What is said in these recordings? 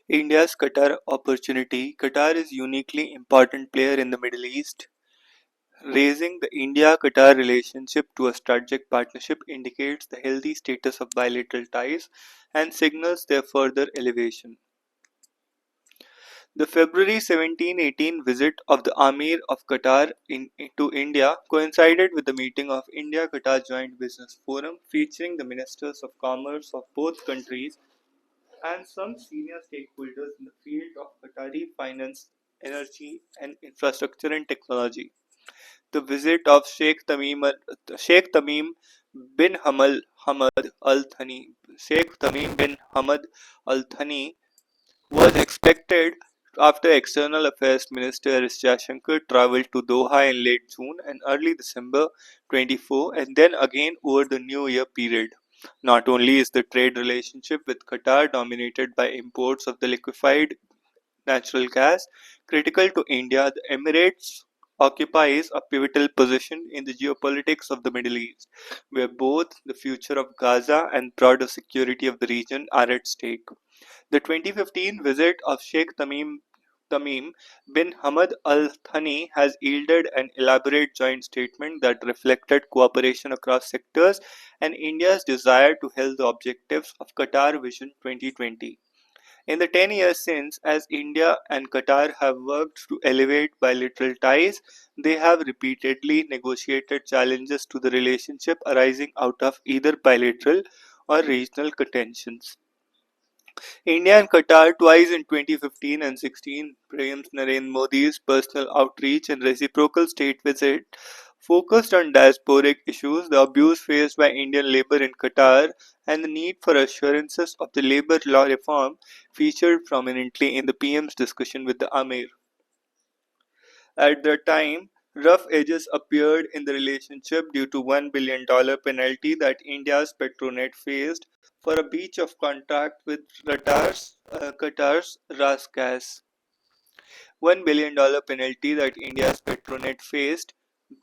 India's Qatar opportunity. Qatar is a uniquely important player in the Middle East. Raising the India-Qatar relationship to a strategic partnership indicates the healthy status of bilateral ties and signals their further elevation. The February 1718 visit of the Amir of Qatar to India coincided with the meeting of India-Qatar Joint Business Forum featuring the ministers of commerce of both countries and some senior stakeholders in the field of Qatari finance, energy, and infrastructure and technology. The visit of Sheikh Tamim bin Hamad Al Thani Sheikh Tamim bin Hamad Al Thani was expected after External Affairs Minister S. Jaishankar travelled to Doha in late June and early December 24 and then again over the New Year period. Not only is the trade relationship with Qatar dominated by imports of the liquefied natural gas critical to India, the Emirates occupies a pivotal position in the geopolitics of the Middle East, where both the future of Gaza and broader security of the region are at stake. The 2015 visit of Sheikh Tamim bin Hamad Al Thani has yielded an elaborate joint statement that reflected cooperation across sectors and India's desire to help the objectives of Qatar Vision 2020. In the 10 years since, as India and Qatar have worked to elevate bilateral ties, they have repeatedly negotiated challenges to the relationship arising out of either bilateral or regional contentions. India and Qatar twice in 2015 and 16, Prem Narendra Modi's personal outreach and reciprocal state visit focused on diasporic issues, the abuse faced by Indian labour in Qatar, and the need for assurances of the labour law reform featured prominently in the PM's discussion with the Amir. At the time, rough edges appeared in the relationship due to $1 billion penalty that India's Petronet faced for a breach of contract with Qatar's RasGas. $1 billion penalty that India's Petronet faced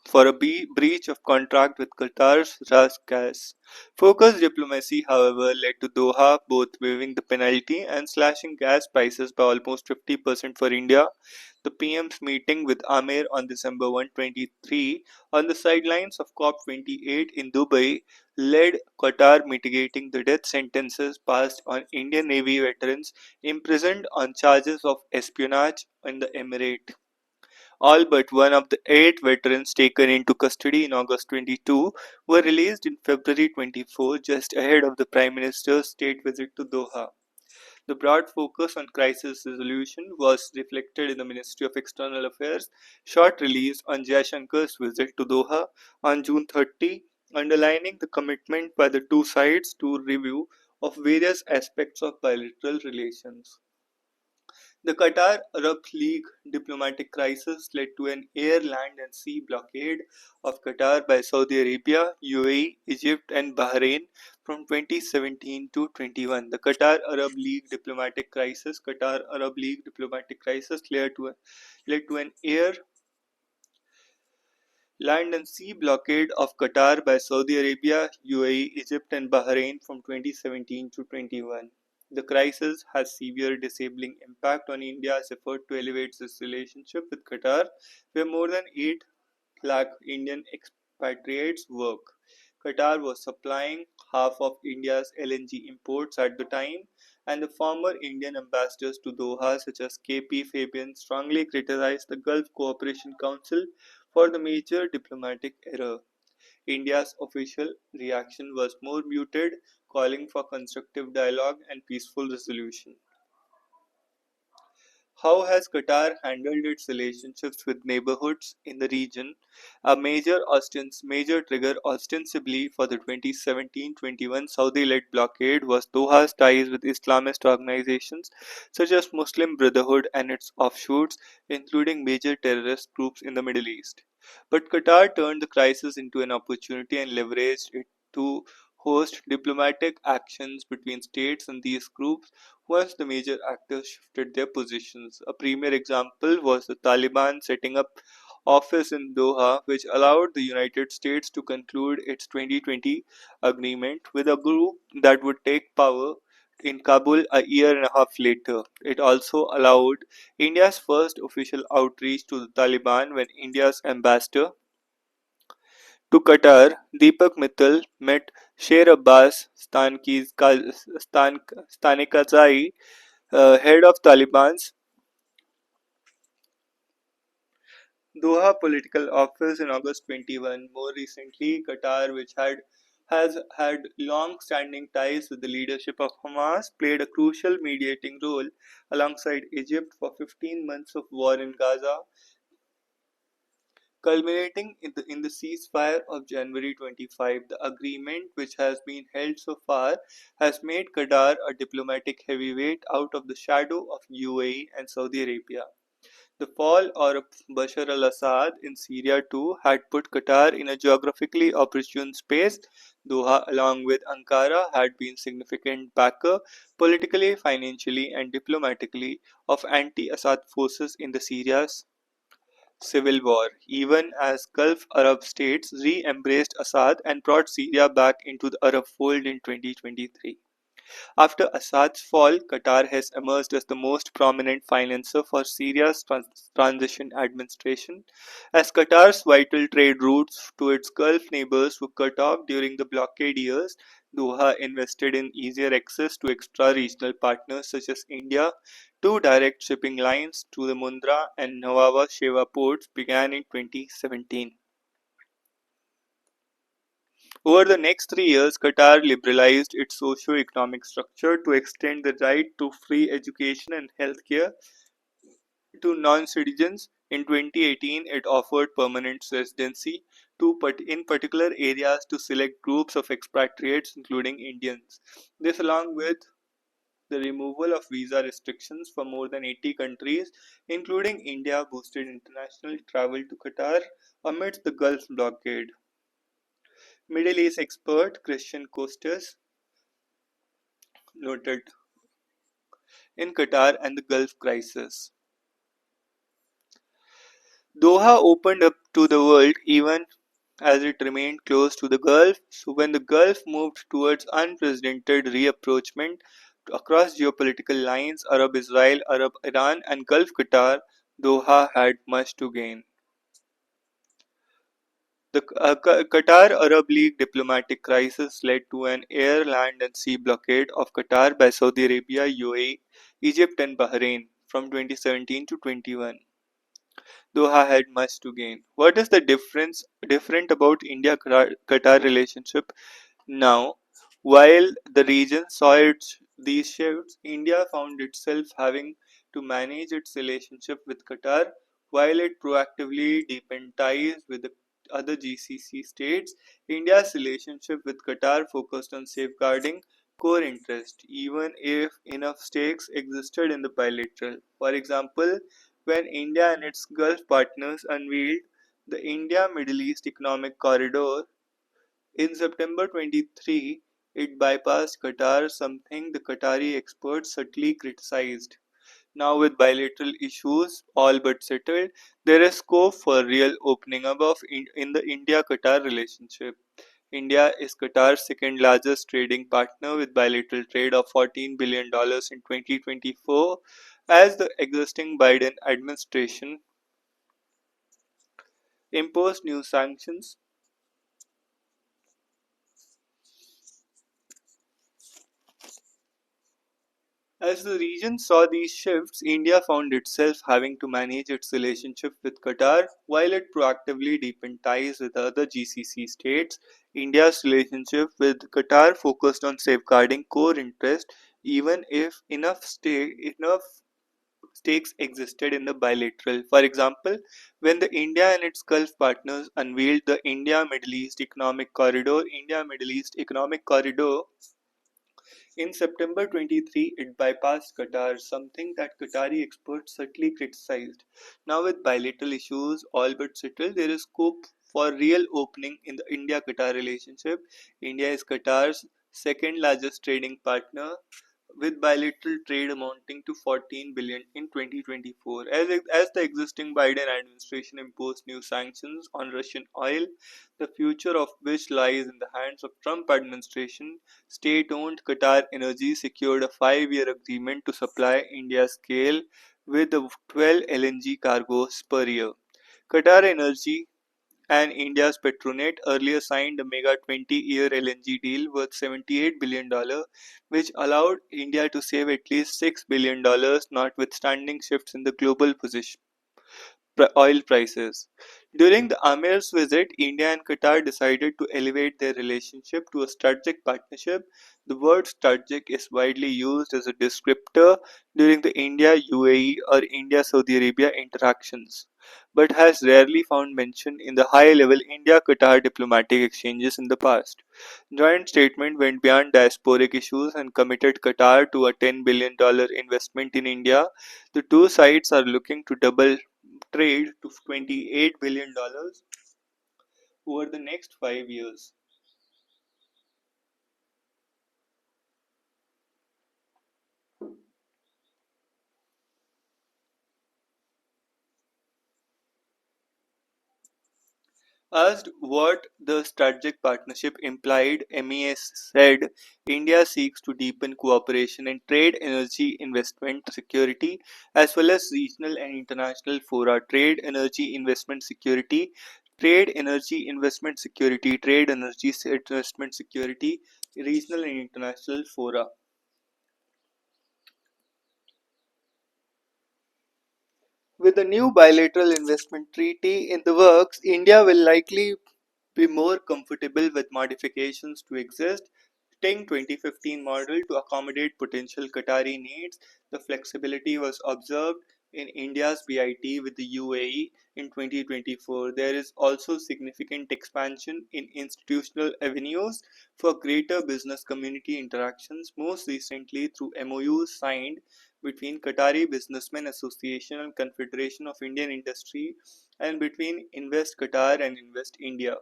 for a breach of contract with Qatar's RasGas. Focused diplomacy, however, led to Doha both waiving the penalty and slashing gas prices by almost 50% for India. The PM's meeting with Amir on December 1, 2023 on the sidelines of COP28 in Dubai led Qatar mitigating the death sentences passed on Indian Navy veterans imprisoned on charges of espionage in the Emirate. All but one of the 8 veterans taken into custody in August 22 were released in February 24, just ahead of the Prime Minister's state visit to Doha. The broad focus on crisis resolution was reflected in the Ministry of External Affairs' short release on Jaishankar's visit to Doha on June 30, underlining the commitment by the two sides to review of various aspects of bilateral relations. The Qatar-Arab League diplomatic crisis led to an air, land and sea blockade of Qatar by Saudi Arabia, UAE, Egypt and Bahrain from 2017 to 21. The Qatar-Arab League diplomatic crisis Qatar-Arab League diplomatic crisis led to an air, land and sea blockade of Qatar by Saudi Arabia, UAE, Egypt and Bahrain from 2017 to 21. The crisis has severe disabling impact on India's effort to elevate its relationship with Qatar, where more than 8 lakh Indian expatriates work. Qatar was supplying half of India's LNG imports at the time, and the former Indian ambassadors to Doha, such as KP Fabian, strongly criticized the Gulf Cooperation Council for the major diplomatic error. India's official reaction was more muted, calling for constructive dialogue and peaceful resolution. How has Qatar handled its relationships with neighborhoods in the region? A major trigger ostensibly for the 2017-21 Saudi-led blockade was Doha's ties with Islamist organizations such as Muslim Brotherhood and its offshoots, including major terrorist groups in the Middle East. But Qatar turned the crisis into an opportunity and leveraged it to host diplomatic actions between states and these groups once the major actors shifted their positions. A premier example was the Taliban setting up office in Doha, which allowed the United States to conclude its 2020 agreement with a group that would take power in Kabul a year and a half later. It also allowed India's first official outreach to the Taliban when India's ambassador to Qatar, Deepak Mittal, met Sher Abbas Stanikazai, head of Taliban's Doha political office in August 21. More recently, Qatar, which has had long-standing ties with the leadership of Hamas, played a crucial mediating role alongside Egypt for 15 months of war in Gaza, culminating in the ceasefire of January 25. The agreement, which has been held so far, has made Qatar a diplomatic heavyweight out of the shadow of UAE and Saudi Arabia. The fall of Bashar al-Assad in Syria too had put Qatar in a geographically opportune space. Doha, along with Ankara, had been significant backer politically, financially, and diplomatically of anti-Assad forces in the Syria's civil war, even as Gulf Arab states re-embraced Assad and brought Syria back into the Arab fold in 2023. After Assad's fall, Qatar has emerged as the most prominent financer for Syria's transition administration, as Qatar's vital trade routes to its Gulf neighbors were cut off during the blockade years. Doha invested in easier access to extra-regional partners such as India. Two direct shipping lines to the Mundra and Nawaba Sheva ports began in 2017. Over the next 3 years, Qatar liberalized its socio-economic structure to extend the right to free education and healthcare to non-citizens. In 2018, it offered permanent residency in particular areas to select groups of expatriates, including Indians. This, along with the removal of visa restrictions for more than 80 countries, including India, boosted international travel to Qatar amidst the Gulf blockade. Middle East expert Christian Costas noted in Qatar and the Gulf crisis. Doha opened up to the world even as it remained closed to the Gulf. So when the Gulf moved towards unprecedented reapproachment across geopolitical lines, Arab Israel, Arab Iran, and Gulf Qatar, Doha had much to gain. The Qatar Arab League diplomatic crisis led to an air, land, and sea blockade of Qatar by Saudi Arabia, UAE, Egypt, and Bahrain from 2017 to 21. Doha had much to gain. What is the different about India-Qatar relationship now? While the region saw these shifts, India found itself having to manage its relationship with Qatar while it proactively deepened ties with the other GCC states. India's relationship with Qatar focused on safeguarding core interests, even if enough stakes existed in the bilateral. For example, when India and its Gulf partners unveiled the India-Middle East Economic Corridor in September 23, it bypassed Qatar, something the Qatari experts subtly criticized. Now, with bilateral issues all but settled, there is scope for real opening up in the India-Qatar relationship. India is Qatar's second largest trading partner with bilateral trade of $14 billion in 2024 as the existing Biden administration imposed new sanctions. As the region saw these shifts, India found itself having to manage its relationship with Qatar while it proactively deepened ties with other GCC states. India's relationship with Qatar focused on safeguarding core interests even if enough stakes existed in the bilateral. For example, when the India and its Gulf partners unveiled the India Middle East Economic Corridor in September 23, it bypassed Qatar, something that Qatari experts subtly criticized. Now, with bilateral issues all but settled, there is scope for real opening in the India Qatar relationship. India is Qatar's second largest trading partner with bilateral trade amounting to 14 billion in 2024. As the existing Biden administration imposed new sanctions on Russian oil, the future of which lies in the hands of Trump administration, state-owned Qatar Energy secured a 5-year agreement to supply India scale with 12 LNG cargoes per year. Qatar Energy and India's Petronet earlier signed a mega 20-year LNG deal worth $78 billion, which allowed India to save at least $6 billion, notwithstanding shifts in the global position oil prices. During the Amir's visit, India and Qatar decided to elevate their relationship to a strategic partnership. The word strategic is widely used as a descriptor during the India UAE or India Saudi Arabia interactions, but has rarely found mention in the high level India Qatar diplomatic exchanges in the past. Joint statement went beyond diasporic issues and committed Qatar to a $10 billion investment in India. The two sides are looking to double trade to $28 billion over the next 5 years. Asked what the strategic partnership implied, MES said India seeks to deepen cooperation in trade, energy, investment, security, as well as regional and international fora. Trade, energy, investment, security, trade, energy, investment, security, trade, energy, investment, security, regional and international fora. With a new bilateral investment treaty in the works, India will likely be more comfortable with modifications to exist Ting 2015 model to accommodate potential Qatari needs. The flexibility was observed in India's BIT with the UAE in 2024. There is also significant expansion in institutional avenues for greater business community interactions, most recently through MOUs signed between Qatari Businessmen Association and Confederation of Indian Industry and between Invest Qatar and Invest India.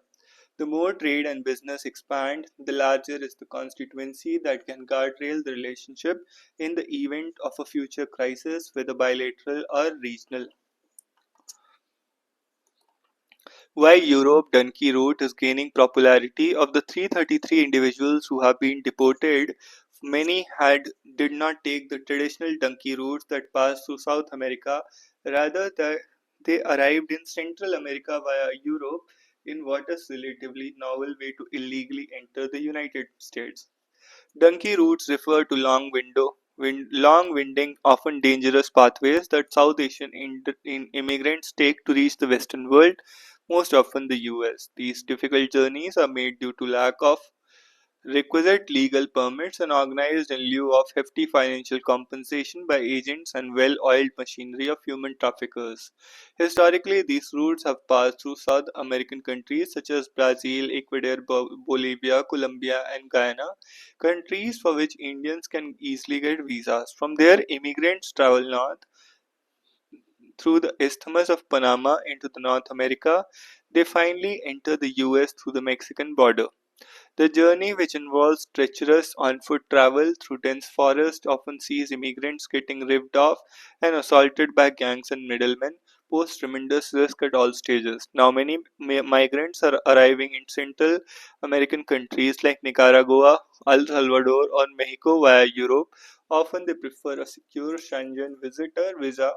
The more trade and business expand, the larger is the constituency that can guardrail the relationship in the event of a future crisis, whether bilateral or regional. Why Europe Dunkey route is gaining popularity. Of the 333 individuals who have been deported, many had did not take the traditional donkey routes that pass through South America. Rather, they arrived in Central America via Europe in what is relatively novel way to illegally enter the United States. Donkey routes refer to long winding, often dangerous pathways that South Asian immigrants take to reach the Western world, most often the US. These difficult journeys are made due to lack of requisite legal permits and organized in lieu of hefty financial compensation by agents and well-oiled machinery of human traffickers. Historically, these routes have passed through South American countries such as Brazil, Ecuador, Bolivia, Colombia, and Guyana, countries for which Indians can easily get visas. From there, immigrants travel north through the Isthmus of Panama into the North America. They finally enter the US through the Mexican border. The journey, which involves treacherous on-foot travel through dense forest, often sees immigrants getting ripped off and assaulted by gangs and middlemen, pose tremendous risk at all stages. Now, many migrants are arriving in Central American countries like Nicaragua, El Salvador, or Mexico via Europe. Often, they prefer a secure Schengen visitor visa,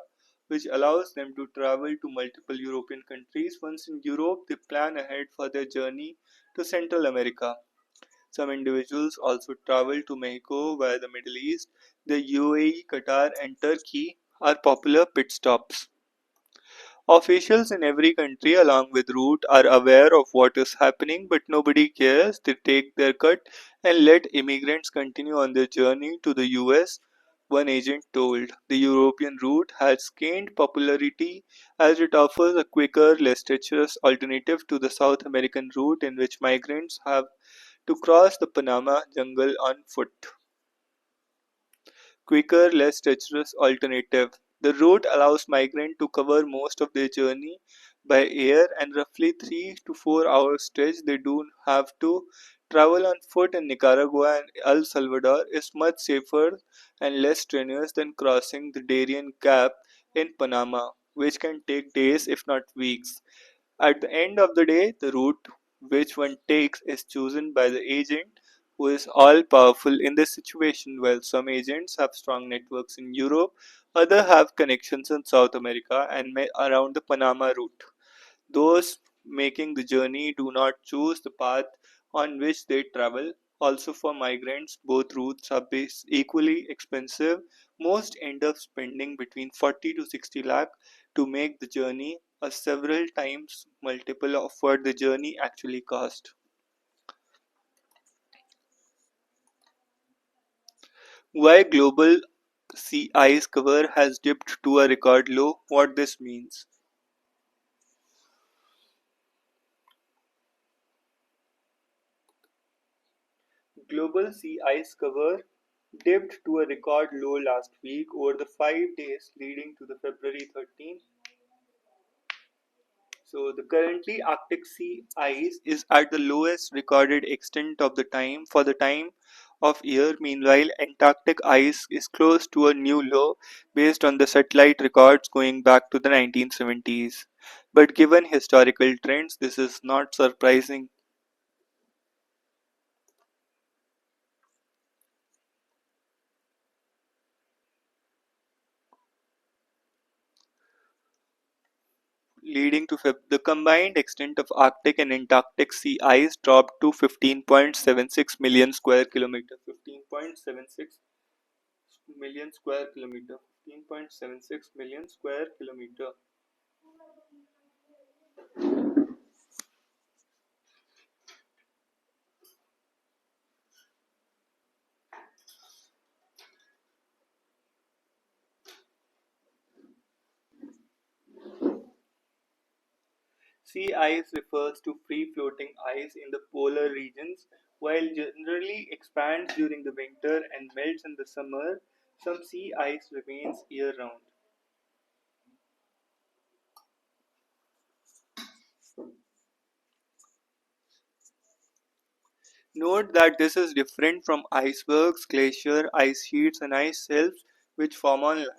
which allows them to travel to multiple European countries. Once in Europe, they plan ahead for their journey to Central America. Some individuals also travel to Mexico via the Middle East. The UAE, Qatar, and Turkey are popular pit stops. Officials in every country along with route are aware of what is happening, but nobody cares. They take their cut and let immigrants continue on their journey to the US. One agent told. The European route has gained popularity as it offers a quicker, less treacherous alternative to the South American route in which migrants have to cross the Panama jungle on foot. Quicker, less treacherous alternative. The route allows migrants to cover most of their journey by air and roughly 3 to 4 hours stretch they do have to Travel on foot in Nicaragua and El Salvador is much safer and less strenuous than crossing the Darien Gap in Panama, which can take days if not weeks. At the end of the day, the route which one takes is chosen by the agent who is all powerful in this situation. While some agents have strong networks in Europe, others have connections in South America and around the Panama route. Those making the journey do not choose the path on which they travel. Also, for migrants, both routes are equally expensive. Most end up spending between 40 to 60 lakh to make the journey, a several times multiple of what the journey actually cost. Why global sea ice cover has dipped to a record low? What this means? Global sea ice cover dipped to a record low last week over the 5 days leading to the February 13th. So the currently Arctic sea ice is at the lowest recorded extent of the time for the time of year. Meanwhile, Antarctic ice is close to a new low based on the satellite records going back to the 1970s. But given historical trends, this is not surprising. Leading to the combined extent of Arctic and Antarctic sea ice dropped to 15.76 million square kilometer. 15.76 million square kilometer. 15.76 million square kilometer. Sea ice refers to free floating ice in the polar regions. While generally expands during the winter and melts in the summer, some sea ice remains year round. Note that this is different from icebergs, glacier, ice sheets, and ice shelves which form on land.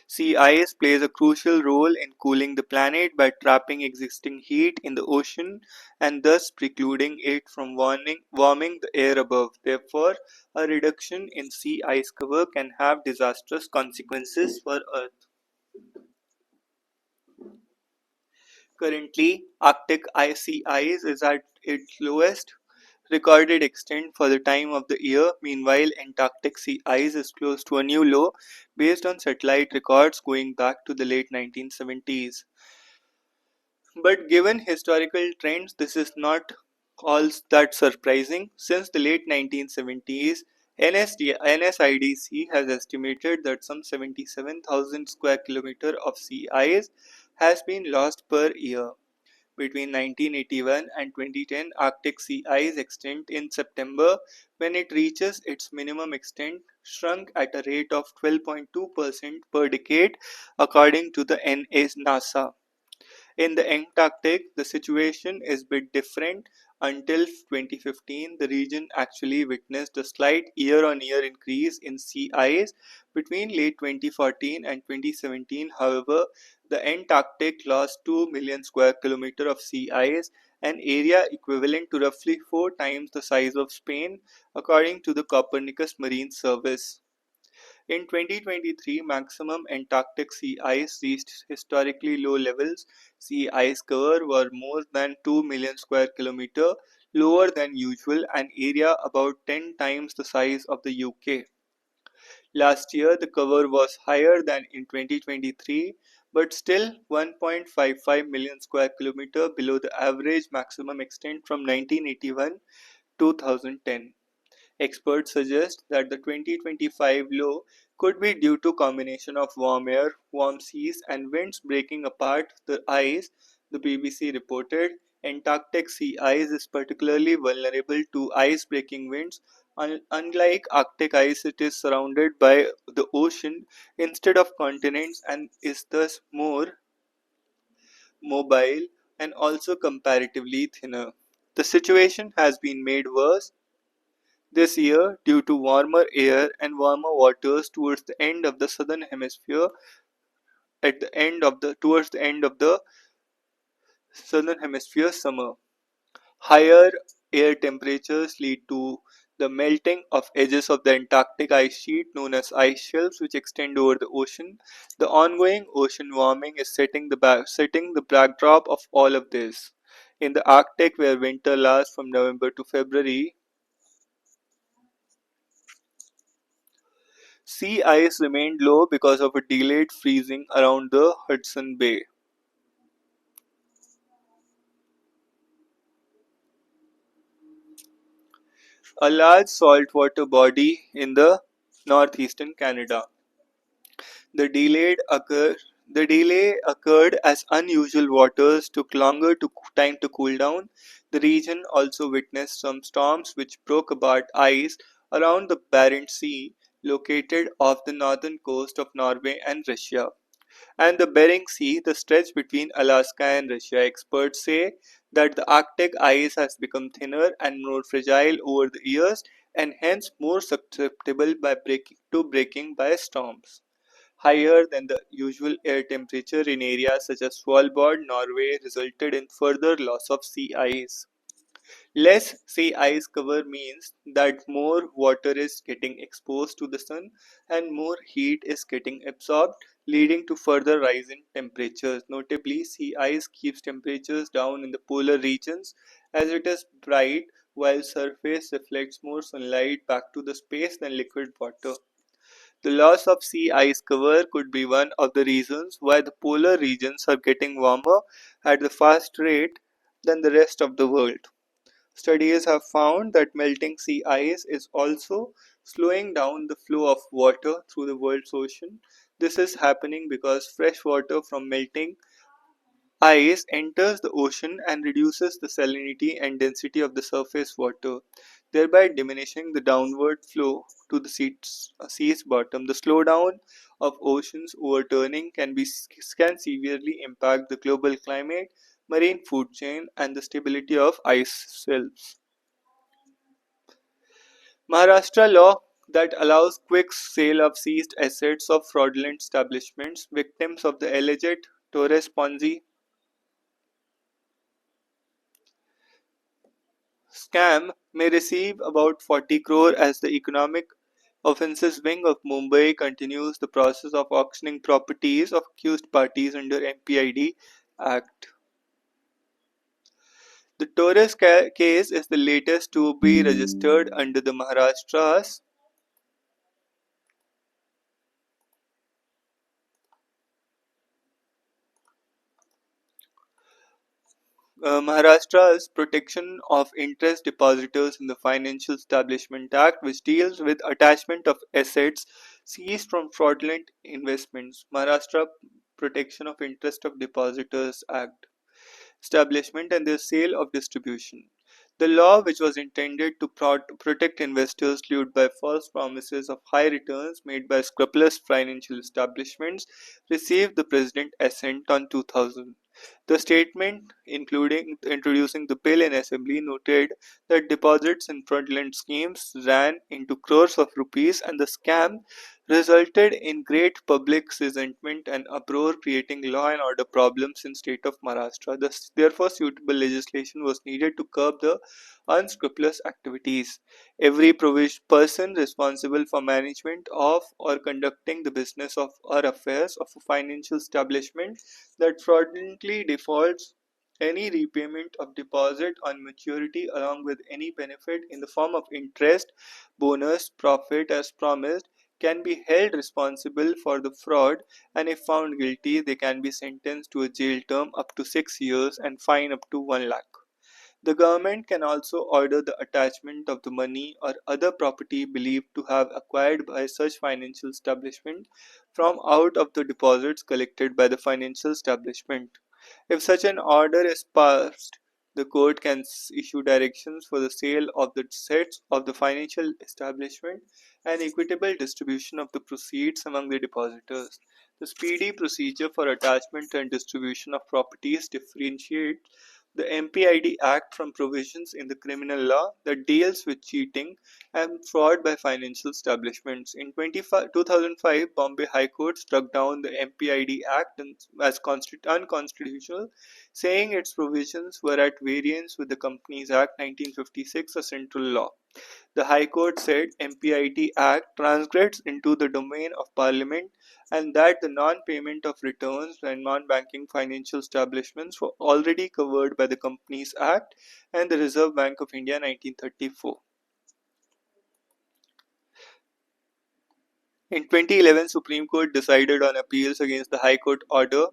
Sea ice plays a crucial role in cooling the planet by trapping existing heat in the ocean and thus precluding it from warming the air above. Therefore, a reduction in sea ice cover can have disastrous consequences for Earth. Currently, Arctic sea ice is at its lowest recorded extent for the time of the year. Meanwhile, Antarctic sea ice is close to a new low based on satellite records going back to the late 1970s. But given historical trends, this is not all that surprising. Since the late 1970s, NSIDC has estimated that some 77,000 square kilometers of sea ice has been lost per year. Between 1981 and 2010, Arctic sea ice extent in September, when it reaches its minimum extent, shrunk at a rate of 12.2% per decade, according to the NASA. In the Antarctic, the situation is a bit different. Until 2015, the region actually witnessed a slight year-on-year increase in sea ice. Between late 2014 and 2017, however, the Antarctic lost 2 million square kilometers of sea ice, an area equivalent to roughly 4 times the size of Spain, according to the Copernicus Marine Service. In 2023, maximum Antarctic sea ice reached historically low levels. Sea ice cover were more than 2 million square kilometers, lower than usual, an area about 10 times the size of the UK. Last year, the cover was higher than in 2023, but still 1.55 million square kilometers below the average maximum extent from 1981 2010. Experts suggest that the 2025 low could be due to combination of warm air, warm seas, and winds breaking apart the ice, the BBC reported. Antarctic sea ice is particularly vulnerable to ice-breaking winds. Unlike Arctic ice, it is surrounded by the ocean instead of continents and is thus more mobile and also comparatively thinner. The situation has been made worse this year due to warmer air and warmer waters towards the end of the southern hemisphere towards the end of the southern hemisphere summer. Higher air temperatures lead to the melting of edges of the Antarctic ice sheet known as ice shelves which extend over the ocean. The ongoing ocean warming is setting the backdrop of all of this. In the Arctic where winter lasts from November to February, sea ice remained low because of a delayed freezing around the Hudson Bay. A large saltwater body in the northeastern Canada. The the delay occurred as unusual waters took longer time to cool down. The region also witnessed some storms which broke apart ice around the Barents Sea, located off the northern coast of Norway and Russia. And the Bering Sea, the stretch between Alaska and Russia. Experts say that the Arctic ice has become thinner and more fragile over the years and hence more susceptible to breaking by storms. Higher than the usual air temperature in areas such as Svalbard, Norway resulted in further loss of sea ice. Less sea ice cover means that more water is getting exposed to the sun and more heat is getting absorbed, leading to further rise in temperatures. Notably, sea ice keeps temperatures down in the polar regions as it is bright while surface reflects more sunlight back to the space than liquid water. The loss of sea ice cover could be one of the reasons why the polar regions are getting warmer at the fast rate than the rest of the world. Studies have found that melting sea ice is also slowing down the flow of water through the world's ocean. This is happening because fresh water from melting ice enters the ocean and reduces the salinity and density of the surface water, thereby diminishing the downward flow to the sea's bottom. The slowdown of oceans overturning can severely impact the global climate, marine food chain, and the stability of ice shelves. Maharashtra law that allows quick sale of seized assets of fraudulent establishments, victims of the alleged Torres Ponzi scam may receive about 40 crore as the Economic Offences Wing of Mumbai continues the process of auctioning properties of accused parties under MPID Act. The Torres case is the latest to be registered under the Maharashtra's Protection of Interest Depositors in the Financial Establishment Act, which deals with attachment of assets seized from fraudulent investments. Maharashtra Protection of Interest of Depositors Act establishment and their sale of distribution. The law, which was intended to protect investors lured by false promises of high returns made by scrupulous financial establishments, received the President's assent on 2000. The statement, including introducing the bill in assembly, noted that deposits in fraudulent schemes ran into crores of rupees and the scam resulted in great public resentment and uproar, creating law and order problems in state of Maharashtra. Therefore, suitable legislation was needed to curb the unscrupulous activities. Every person responsible for management of or conducting the business of or affairs of a financial establishment that fraudulently defaults any repayment of deposit on maturity along with any benefit in the form of interest, bonus, profit as promised can be held responsible for the fraud, and if found guilty they can be sentenced to a jail term up to 6 years and fine up to 1 lakh. The government can also order the attachment of the money or other property believed to have acquired by such financial establishment from out of the deposits collected by the financial establishment. If such an order is passed, the court can issue directions for the sale of the assets of the financial establishment and equitable distribution of the proceeds among the depositors. The speedy procedure for attachment and distribution of properties differentiates the MPID Act from provisions in the criminal law that deals with cheating and fraud by financial establishments. In 2005, Bombay High Court struck down the MPID Act as unconstitutional, saying its provisions were at variance with the Companies Act 1956, a central law. The High Court said MPIT Act transgressed into the domain of Parliament and that the non-payment of returns and non-banking financial establishments were already covered by the Companies Act and the Reserve Bank of India 1934. In 2011, Supreme Court decided on appeals against the High Court order.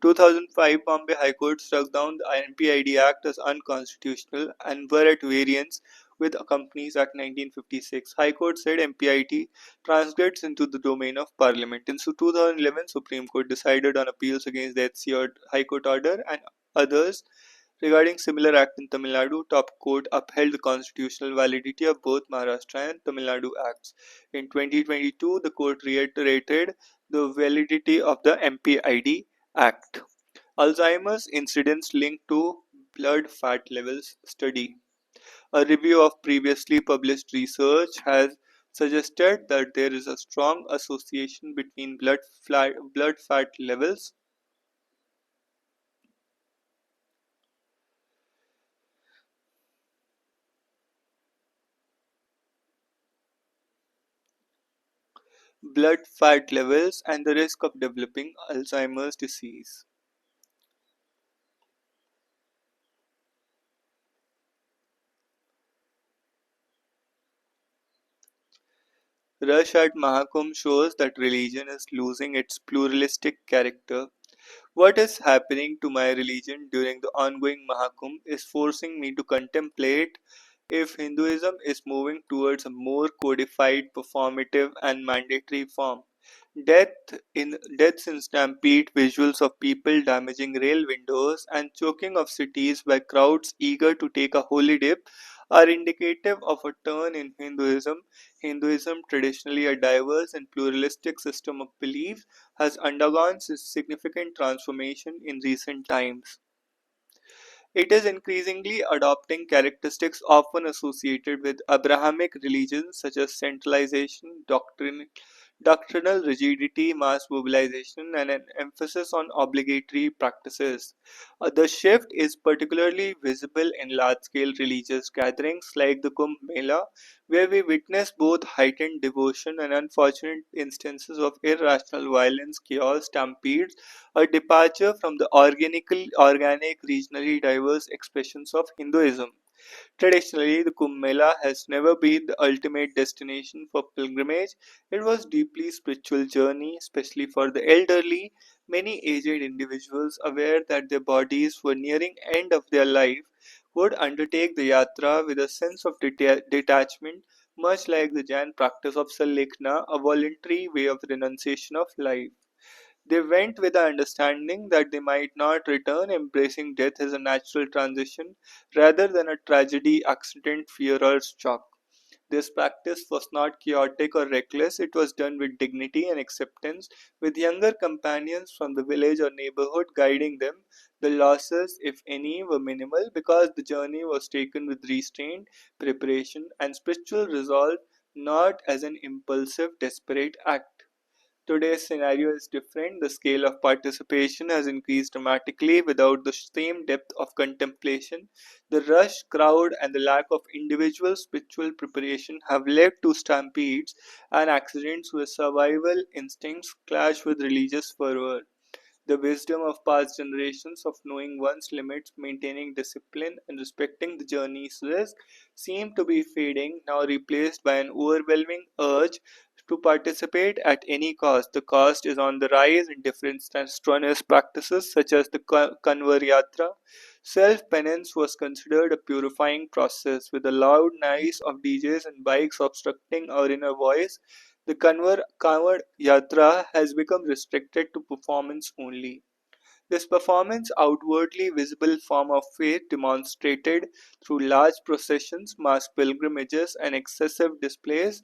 2005 Bombay High Court struck down the MPID Act as unconstitutional and were at variance with Companies Act 1956. High Court said MPIT transgressed into the domain of Parliament. In 2011, Supreme Court decided on appeals against the HC High Court order and others regarding similar act in Tamil Nadu. Top court upheld the constitutional validity of both Maharashtra and Tamil Nadu acts. In 2022, the court reiterated the validity of the MPID Act. Alzheimer's incidence linked to blood fat levels study. A review of previously published research has suggested that there is a strong association between blood fat levels, and the risk of developing Alzheimer's disease. Rush at Mahakumbh shows that religion is losing its pluralistic character. What is happening to my religion during the ongoing Mahakumbh is forcing me to contemplate if Hinduism is moving towards a more codified, performative, and mandatory form. Deaths in stampede, visuals of people damaging rail windows, and choking of cities by crowds eager to take a holy dip are indicative of a turn in Hinduism. Hinduism, traditionally a diverse and pluralistic system of beliefs, has undergone significant transformation in recent times. It is increasingly adopting characteristics often associated with Abrahamic religions such as centralization, doctrinal rigidity, mass mobilization, and an emphasis on obligatory practices. The shift is particularly visible in large-scale religious gatherings like the Kumbh Mela, where we witness both heightened devotion and unfortunate instances of irrational violence, chaos, stampedes, a departure from the organic, regionally diverse expressions of Hinduism. Traditionally, the Kumbh Mela has never been the ultimate destination for pilgrimage. It was a deeply spiritual journey, especially for the elderly. Many aged individuals aware that their bodies were nearing end of their life would undertake the yatra with a sense of detachment, much like the Jain practice of Sallekna, a voluntary way of renunciation of life. They went with the understanding that they might not return, embracing death as a natural transition rather than a tragedy, accident, fear, or shock. This practice was not chaotic or reckless, it was done with dignity and acceptance, with younger companions from the village or neighborhood guiding them. The losses, if any, were minimal because the journey was taken with restraint, preparation, and spiritual resolve, not as an impulsive, desperate act. Today's scenario is different. The scale of participation has increased dramatically without the same depth of contemplation. The rush, crowd, and the lack of individual spiritual preparation have led to stampedes and accidents where survival instincts clash with religious fervor. The wisdom of past generations of knowing one's limits, maintaining discipline, and respecting the journey's risk seem to be fading, now replaced by an overwhelming urge to participate at any cost. The cost is on the rise in different strenuous practices such as the Kanvar Yatra. Self penance was considered a purifying process, with the loud noise of DJs and bikes obstructing our inner voice. The Kanwar Yatra has become restricted to performance only. This performance, outwardly visible form of faith demonstrated through large processions, mass pilgrimages, and excessive displays,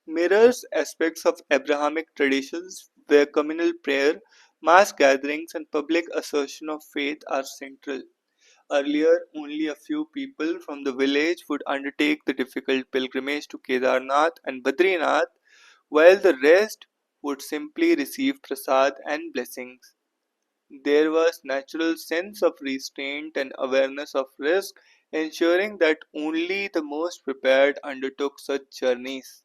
mirrors aspects of Abrahamic traditions where communal prayer, mass gatherings, and public assertion of faith are central. Earlier, only a few people from the village would undertake the difficult pilgrimage to Kedarnath and Badrinath, while the rest would simply receive prasad and blessings. There was natural sense of restraint and awareness of risk, ensuring that only the most prepared undertook such journeys.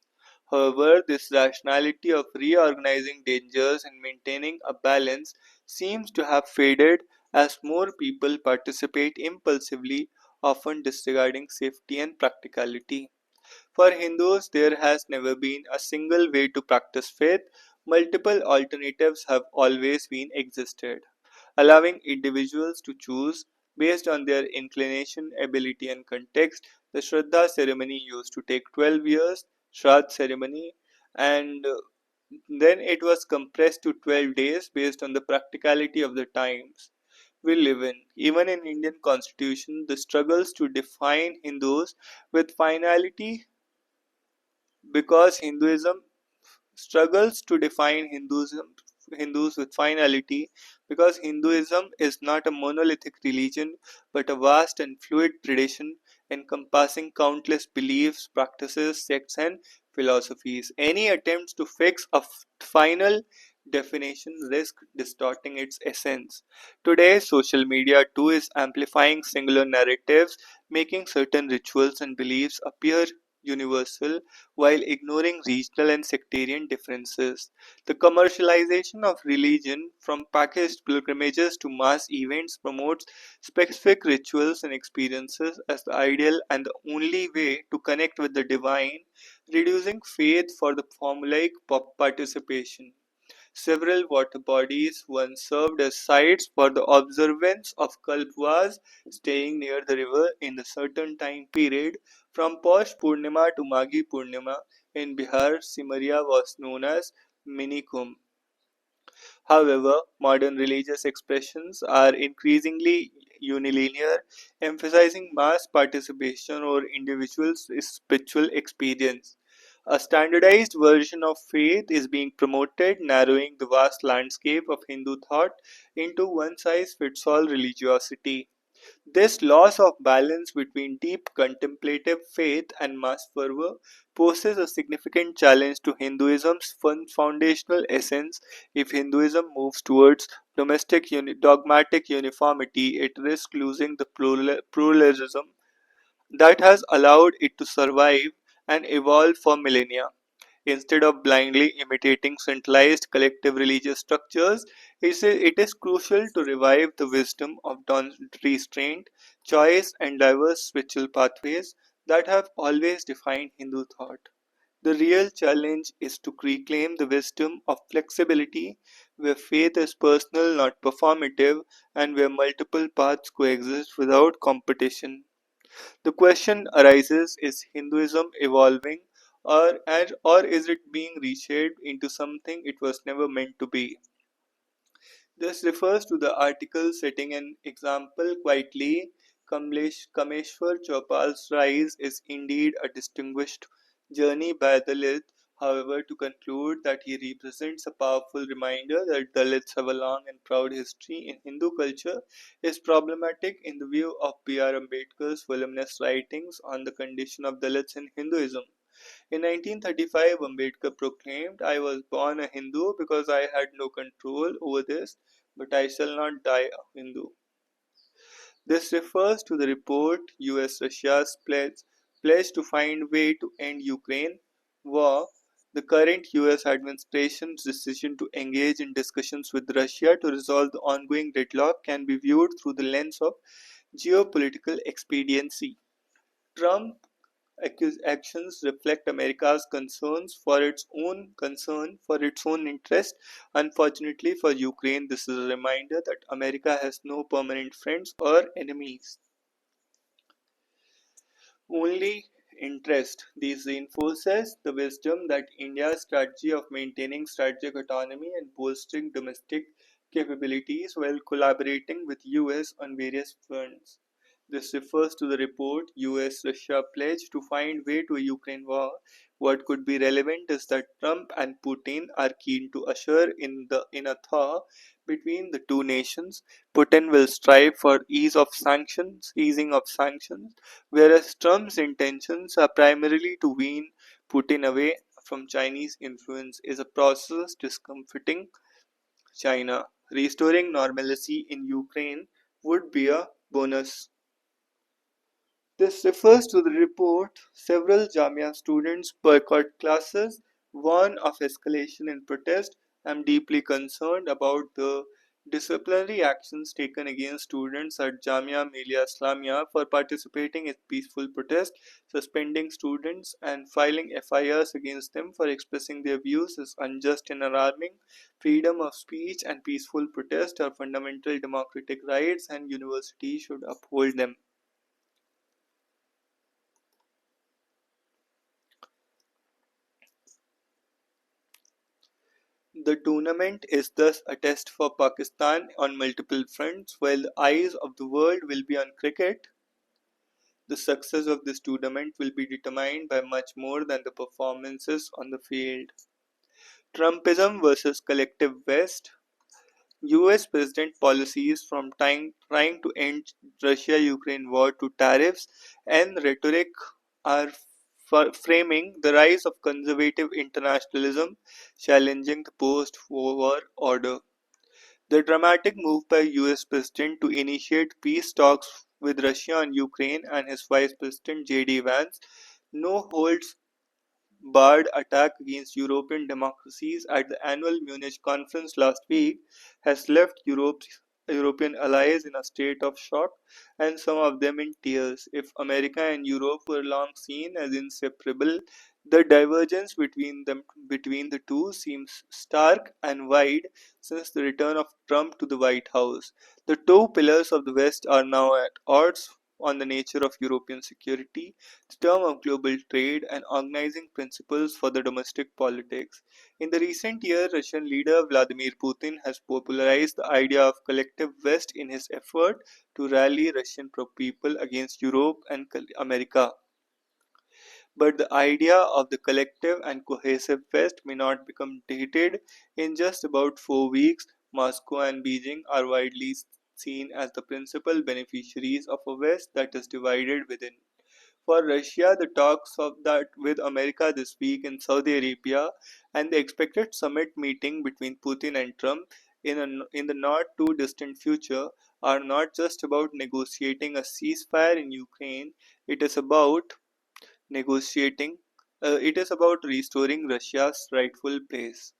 However, this rationality of reorganizing dangers and maintaining a balance seems to have faded as more people participate impulsively, often disregarding safety and practicality. For Hindus, there has never been a single way to practice faith. Multiple alternatives have always been existed, allowing individuals to choose based on their inclination, ability, and context. The Shraddha ceremony used to take 12 years, Shraddh ceremony, and then it was compressed to 12 days based on the practicality of the times we live in. Even in Indian constitution, the struggles to define Hindus with finality because Hinduism struggles to define Hindus with finality because Hinduism is not a monolithic religion but a vast and fluid tradition encompassing countless beliefs, practices, sects, and philosophies. Any attempts to fix a final definition risk distorting its essence. Today, social media too is amplifying singular narratives, making certain rituals and beliefs appear universal while ignoring regional and sectarian differences. The commercialization of religion, from packaged pilgrimages to mass events, promotes specific rituals and experiences as the ideal and the only way to connect with the divine, reducing faith for the formulaic participation. Several water bodies once served as sites for the observance of Kalpwas, staying near the river in a certain time period. From Posh Purnima to Maghi Purnima in Bihar, Simaria was known as Minikum. However, modern religious expressions are increasingly unilinear, emphasizing mass participation or individuals' spiritual experience. A standardized version of faith is being promoted, narrowing the vast landscape of Hindu thought into one size fits all religiosity. This loss of balance between deep contemplative faith and mass fervor poses a significant challenge to Hinduism's foundational essence. If Hinduism moves towards dogmatic uniformity, it risks losing the pluralism that has allowed it to survive and evolve for millennia. Instead of blindly imitating centralized collective religious structures, it is crucial to revive the wisdom of restraint, choice, and diverse spiritual pathways that have always defined Hindu thought. The real challenge is to reclaim the wisdom of flexibility, where faith is personal, not performative, and where multiple paths coexist without competition. The question arises, is Hinduism evolving or is it being reshaped into something it was never meant to be? This refers to the article setting an example quietly. Kameshwar Chopal's rise is indeed a distinguished journey by Dalit. However, to conclude that he represents a powerful reminder that Dalits have a long and proud history in Hindu culture is problematic in the view of B.R. Ambedkar's voluminous writings on the condition of Dalits in Hinduism. In 1935, Ambedkar proclaimed, I was born a Hindu because I had no control over this, but I shall not die a Hindu. This refers to the report US-Russia's pledge to find way to end Ukraine war. The current US administration's decision to engage in discussions with Russia to resolve the ongoing deadlock can be viewed through the lens of geopolitical expediency. Trump actions reflect America's concern for its own interest. Unfortunately for Ukraine, this is a reminder that America has no permanent friends or enemies, only interest. This reinforces the wisdom that India's strategy of maintaining strategic autonomy and bolstering domestic capabilities while collaborating with US on various fronts. This refers to the report US Russia pledge to find way to a Ukraine war. What could be relevant is that Trump and Putin are keen to usher in a thaw between the two nations. Putin will strive for easing of sanctions, whereas Trump's intentions are primarily to wean Putin away from Chinese influence is a process discomfiting China. Restoring normalcy in Ukraine would be a bonus. This refers to the report several Jamia students boycott classes, warn of escalation in protest. I'm deeply concerned about the disciplinary actions taken against students at Jamia Millia Islamia for participating in peaceful protest. Suspending students and filing FIRs against them for expressing their views is unjust and alarming. Freedom of speech and peaceful protest are fundamental democratic rights, and universities should uphold them. The tournament is thus a test for Pakistan on multiple fronts. While the eyes of the world will be on cricket, the success of this tournament will be determined by much more than the performances on the field. Trumpism versus collective West. US President policies from trying to end Russia-Ukraine war to tariffs and rhetoric are framing the rise of conservative internationalism, challenging the post-war order. The dramatic move by US President to initiate peace talks with Russia on Ukraine and his Vice President JD Vance no holds barred attack against European democracies at the annual Munich conference last week has left European allies in a state of shock and some of them in tears. If America and Europe were long seen as inseparable, the divergence between the two seems stark and wide since the return of Trump to the White House. The two pillars of the West are now at odds on the nature of European security, the term of global trade, and organizing principles for the domestic politics. In the recent year, Russian leader Vladimir Putin has popularized the idea of collective West in his effort to rally Russian people against Europe and America. But the idea of the collective and cohesive West may not become dated. In just about 4 weeks, Moscow and Beijing are widely seen as the principal beneficiaries of a West that is divided within. For Russia, the talks of that with America this week in Saudi Arabia and the expected summit meeting between Putin and Trump in the not too distant future are not just about negotiating a ceasefire in Ukraine, it is about negotiating, it is about restoring Russia's rightful place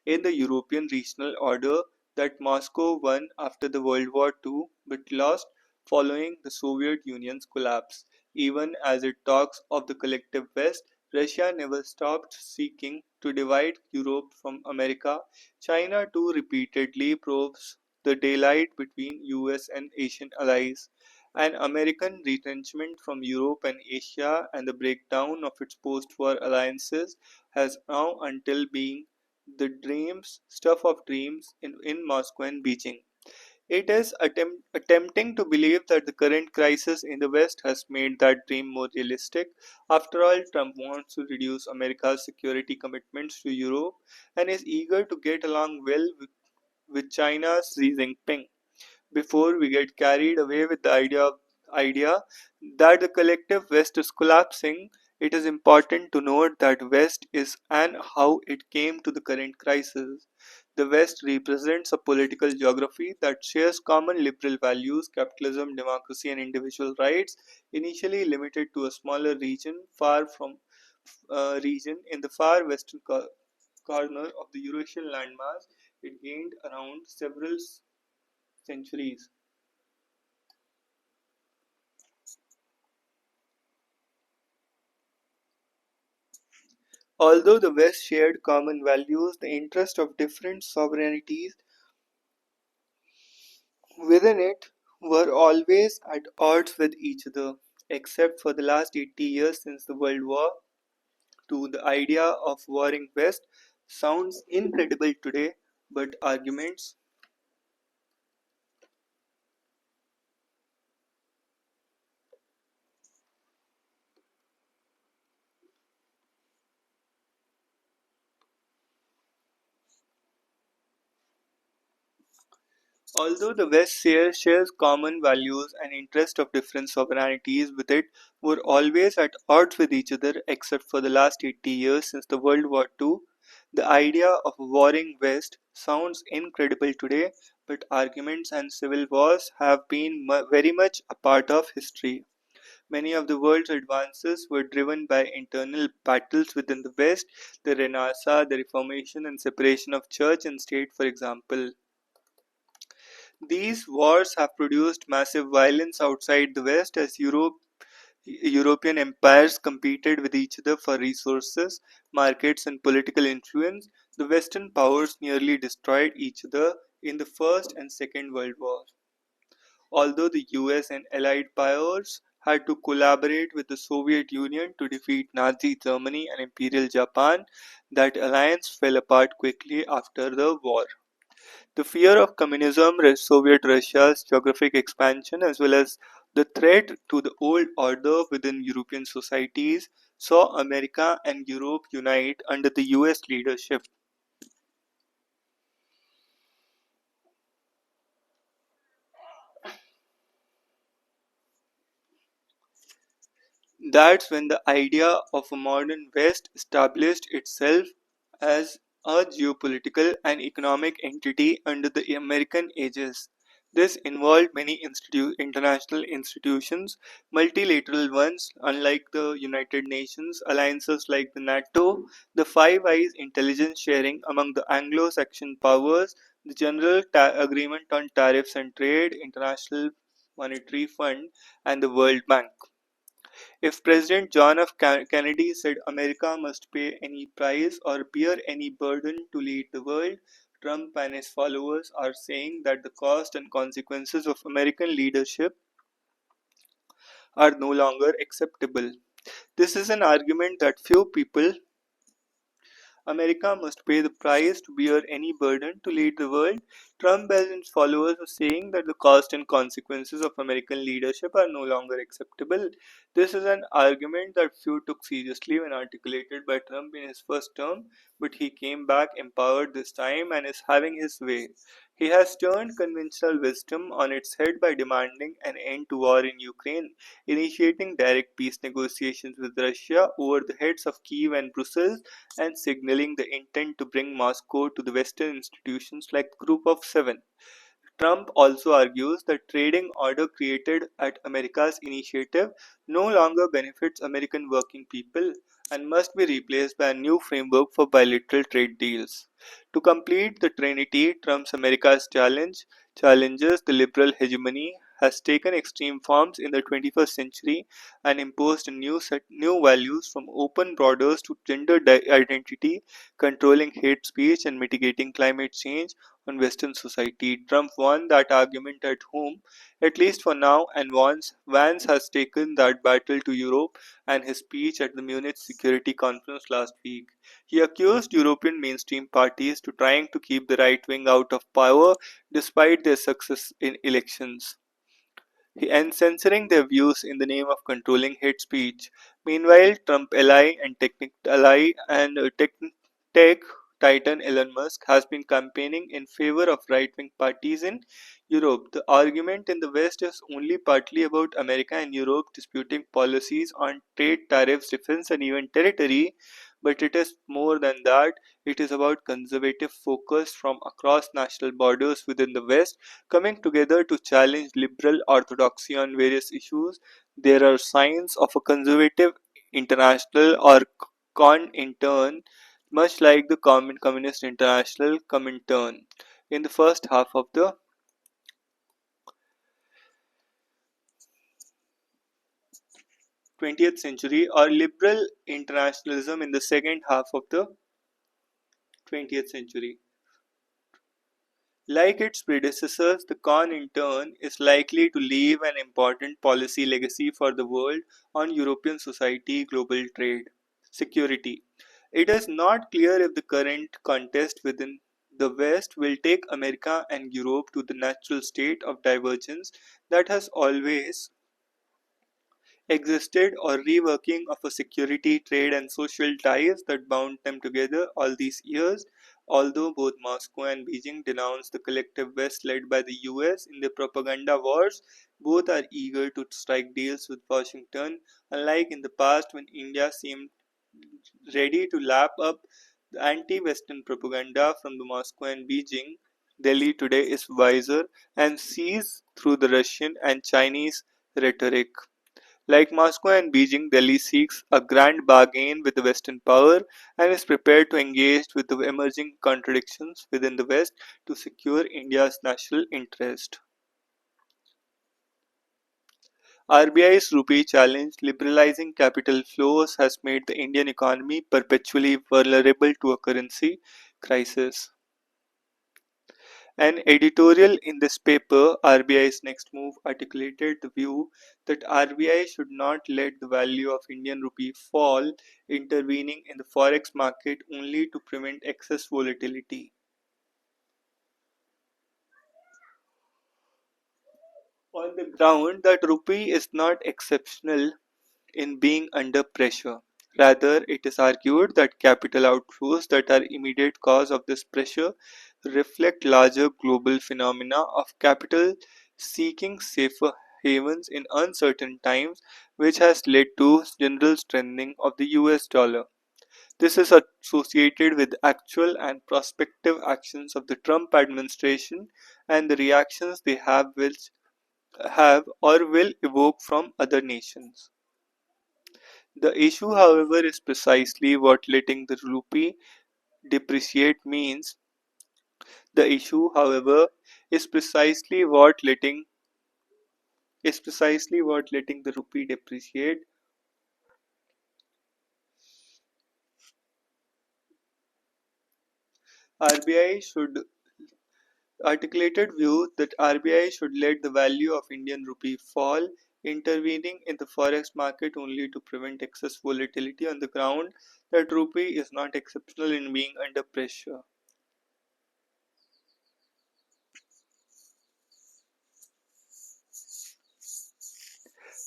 in the European regional order that Moscow won after the World War II but lost following the Soviet Union's collapse. Even as it talks of the collective West, Russia never stopped seeking to divide Europe from America. China too repeatedly probes the daylight between US and Asian allies. An American retrenchment from Europe and Asia and the breakdown of its post-war alliances has now until been the dreams stuff of dreams in Moscow and Beijing. It is attempting to believe that the current crisis in the West has made that dream more realistic. After all, Trump wants to reduce America's security commitments to Europe and is eager to get along well with China's Xi Jinping. Before we get carried away with the idea that the collective West is collapsing, it is important to note that West is and how it came to the current crisis. The West represents a political geography that shares common liberal values, capitalism, democracy, and individual rights, initially limited to a smaller region in the far western corner of the Eurasian landmass. It gained around several centuries. Although the West shared common values, the interests of different sovereignties within it were always at odds with each other. Except for the last 80 years since the World War II, the idea of warring West sounds incredible today, but arguments Although the West shares common values and interests of different sovereignties with it, were always at odds with each other except for the last 80 years since the World War II. The idea of a warring West sounds incredible today, but arguments and civil wars have been very much a part of history. Many of the world's advances were driven by internal battles within the West, the Renaissance, the Reformation, and separation of church and state, for example. These wars have produced massive violence outside the West as European empires competed with each other for resources, markets, and political influence. The Western powers nearly destroyed each other in the First and Second World War. Although the US and Allied powers had to collaborate with the Soviet Union to defeat Nazi Germany and Imperial Japan, that alliance fell apart quickly after the war. The fear of communism, Soviet Russia's geographic expansion, as well as the threat to the old order within European societies saw America and Europe unite under the US leadership. That's when the idea of a modern West established itself as a geopolitical and economic entity under the American aegis. This involved many international institutions, multilateral ones, unlike the United Nations, alliances like the NATO, the Five Eyes intelligence sharing among the Anglo Saxon powers, the General Agreement on Tariffs and Trade, International Monetary Fund, and the World Bank. If President John F. Kennedy said America must pay any price or bear any burden to lead the world, Trump and his followers are saying that the cost and consequences of American leadership are no longer acceptable. This is an argument that few people America must pay the price to bear any burden to lead the world. Trump and his followers are saying that the cost and consequences of American leadership are no longer acceptable. This is an argument that few took seriously when articulated by Trump in his first term, but he came back empowered this time and is having his way. He has turned conventional wisdom on its head by demanding an end to war in Ukraine, initiating direct peace negotiations with Russia over the heads of Kiev and Brussels, and signaling the intent to bring Moscow to the Western institutions like the Group of Seven. Trump also argues that trading order created at America's initiative no longer benefits American working people and must be replaced by a new framework for bilateral trade deals. To complete the trinity, Trump's America's challenge challenges the liberal hegemony, has taken extreme forms in the 21st century and imposed a new values from open borders to gender identity, controlling hate speech and mitigating climate change on Western society. Trump won that argument at home, at least for now, and Vance has taken that battle to Europe and his speech at the Munich Security Conference last week. He accused European mainstream parties to trying to keep the right wing out of power despite their success in elections and censoring their views in the name of controlling hate speech. Meanwhile, Trump ally and tech titan Elon Musk has been campaigning in favor of right-wing parties in Europe. The argument in the West is only partly about America and Europe disputing policies on trade, tariffs, defense, and even territory, but it is more than that. It is about conservative focus from across national borders within the West coming together to challenge liberal orthodoxy on various issues. There are signs of a conservative international or Comintern, much like the Communist International Comintern in the first half of the 20th century or liberal internationalism in the second half of the 20th century. Like its predecessors, the Comintern is likely to leave an important policy legacy for the world on European society, global trade, security. It is not clear if the current contest within the West will take America and Europe to the natural state of divergence that has always existed or reworking of a security, trade, and social ties that bound them together all these years. Although both Moscow and Beijing denounce the collective West led by the US in their propaganda wars, both are eager to strike deals with Washington, unlike in the past when India seemed ready to lap up the anti-Western propaganda from the Moscow and Beijing. Delhi today is wiser and sees through the Russian and Chinese rhetoric. Like Moscow and Beijing, Delhi seeks a grand bargain with the Western power and is prepared to engage with the emerging contradictions within the West to secure India's national interest. RBI's rupee challenge, liberalizing capital flows, has made the Indian economy perpetually vulnerable to a currency crisis. An editorial in this paper, RBI's Next Move, articulated the view that RBI should not let the value of Indian rupee fall, intervening in the forex market only to prevent excess volatility. On the ground that rupee is not exceptional in being under pressure. Rather, it is argued that capital outflows that are immediate cause of this pressure reflect larger global phenomena of capital seeking safer havens in uncertain times, which has led to general strengthening of the US dollar. This is associated with actual and prospective actions of the Trump administration and the reactions they have or will evoke from other nations. The issue, however, is precisely what letting the rupee depreciate means. The issue, however, is precisely what letting the rupee depreciate. RBI should articulated view that RBI should let the value of Indian rupee fall, intervening in the forex market only to prevent excess volatility on the ground that rupee is not exceptional in being under pressure.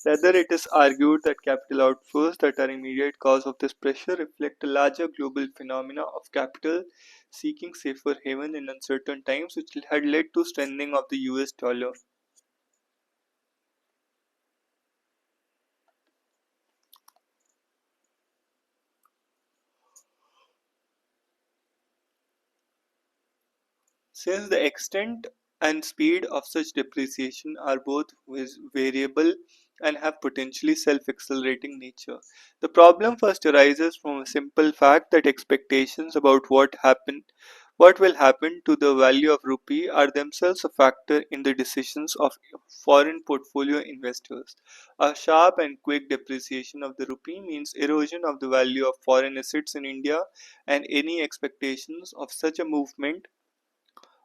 Rather, it is argued that capital outflows that are immediate cause of this pressure reflect a larger global phenomena of capital seeking safer haven in uncertain times, which had led to strengthening of the US dollar. Since the extent and speed of such depreciation are both variable and have potentially self-accelerating nature, the problem first arises from a simple fact that expectations about what will happen to the value of rupee are themselves a factor in the decisions of foreign portfolio investors. A sharp and quick depreciation of the rupee means erosion of the value of foreign assets in India, and any expectations of such a movement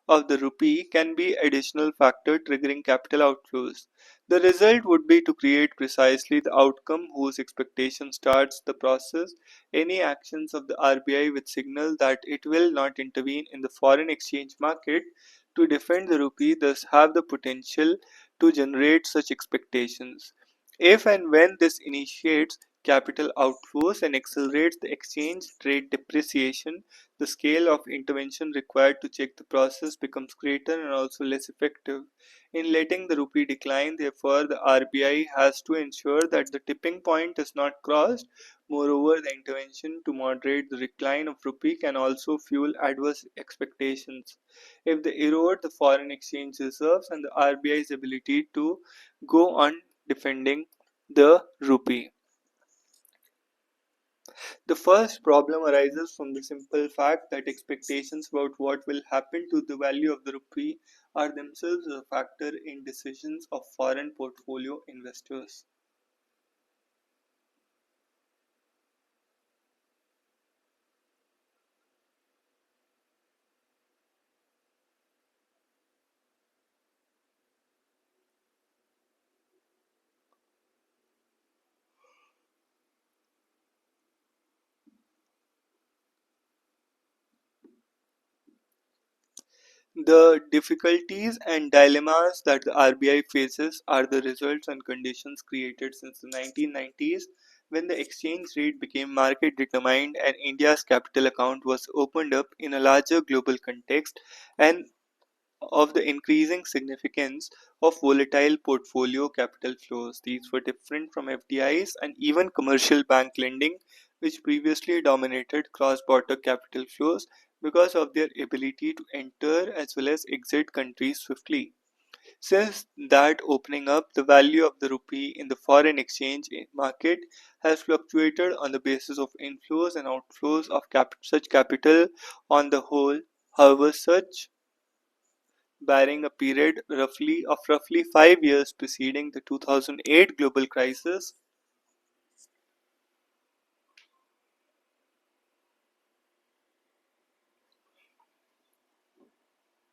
of the rupee can be additional factor triggering capital outflows. The result would be to create precisely the outcome whose expectation starts the process. Any actions of the RBI which signal that it will not intervene in the foreign exchange market to defend the rupee thus have the potential to generate such expectations. If and when this initiates capital outflows and accelerates the exchange rate depreciation, the scale of intervention required to check the process becomes greater and also less effective. In letting the rupee decline, therefore, the RBI has to ensure that the tipping point is not crossed. Moreover, the intervention to moderate the decline of rupee can also fuel adverse expectations. If they erode the foreign exchange reserves and the RBI's ability to go on defending the rupee. The first problem arises from the simple fact that expectations about what will happen to the value of the rupee are themselves a factor in decisions of foreign portfolio investors. The difficulties and dilemmas that the RBI faces are the results and conditions created since the 1990s when the exchange rate became market determined and India's capital account was opened up in a larger global context and of the increasing significance of volatile portfolio capital flows. These were different from FDIs and even commercial bank lending, which previously dominated cross border capital flows because of their ability to enter as well as exit countries swiftly. Since that opening up, the value of the rupee in the foreign exchange market has fluctuated on the basis of inflows and outflows of such capital on the whole. However, such barring a period roughly 5 years preceding the 2008 global crisis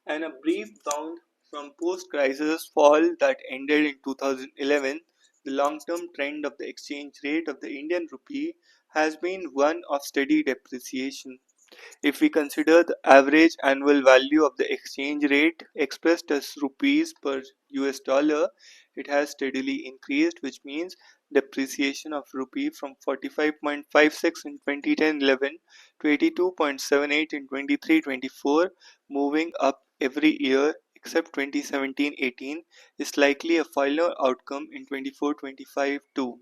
and a brief bound from post-crisis fall that ended in 2011, the long-term trend of the exchange rate of the Indian rupee has been one of steady depreciation. If we consider the average annual value of the exchange rate expressed as rupees per US dollar, it has steadily increased, which means depreciation of rupee from 45.56 in 2010-11 to 82.78 in 23-24, moving up every year except 2017-18, is likely a final outcome in 24-25 too.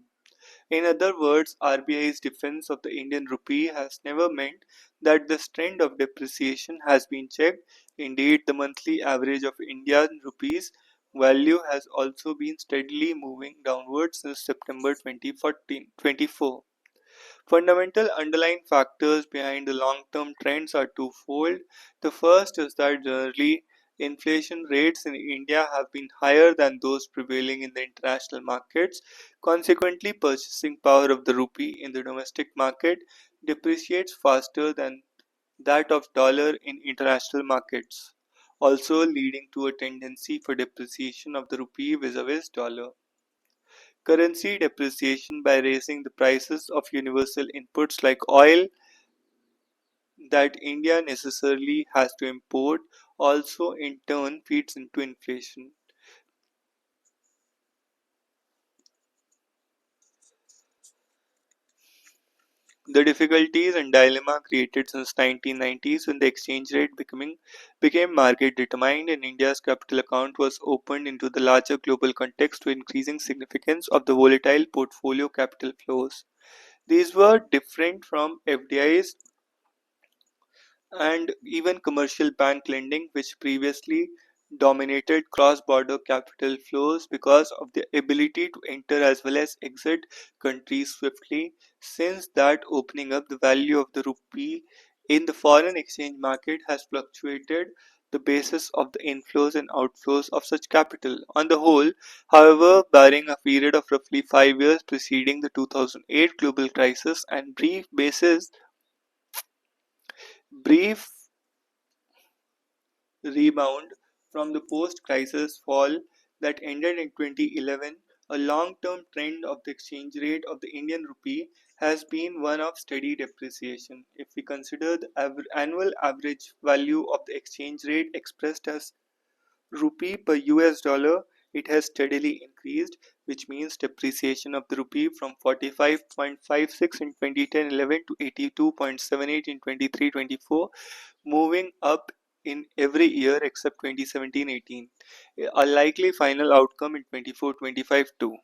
In other words, RBI's defense of the Indian rupee has never meant that this trend of depreciation has been checked. Indeed, the monthly average of Indian rupees value has also been steadily moving downwards since September 2014-24. Fundamental underlying factors behind the long-term trends are twofold. The first is that generally inflation rates in India have been higher than those prevailing in the international markets. Consequently, purchasing power of the rupee in the domestic market depreciates faster than that of dollar in international markets, also leading to a tendency for depreciation of the rupee vis-a-vis dollar. Currency depreciation by raising the prices of universal inputs like oil that India necessarily has to import also in turn feeds into inflation. The difficulties and dilemma created since 1990s when the exchange rate became market determined and India's capital account was opened into the larger global context to increasing significance of the volatile portfolio capital flows. These were different from FDIs and even commercial bank lending, which previously dominated cross border capital flows because of their ability to enter as well as exit countries swiftly. Since that opening up, the value of the rupee in the foreign exchange market has fluctuated the basis of the inflows and outflows of such capital. On the whole, however, barring a period of roughly 5 years preceding the 2008 global crisis and brief rebound from the post-crisis fall that ended in 2011, a long-term trend of the exchange rate of the Indian rupee has been one of steady depreciation. If we consider the annual average value of the exchange rate expressed as rupee per US dollar, it has steadily increased, which means depreciation of the rupee from 45.56 in 2010-11 to 82.78 in 23-24, moving up in every year except 2017-18, a likely final outcome in 24-25 too.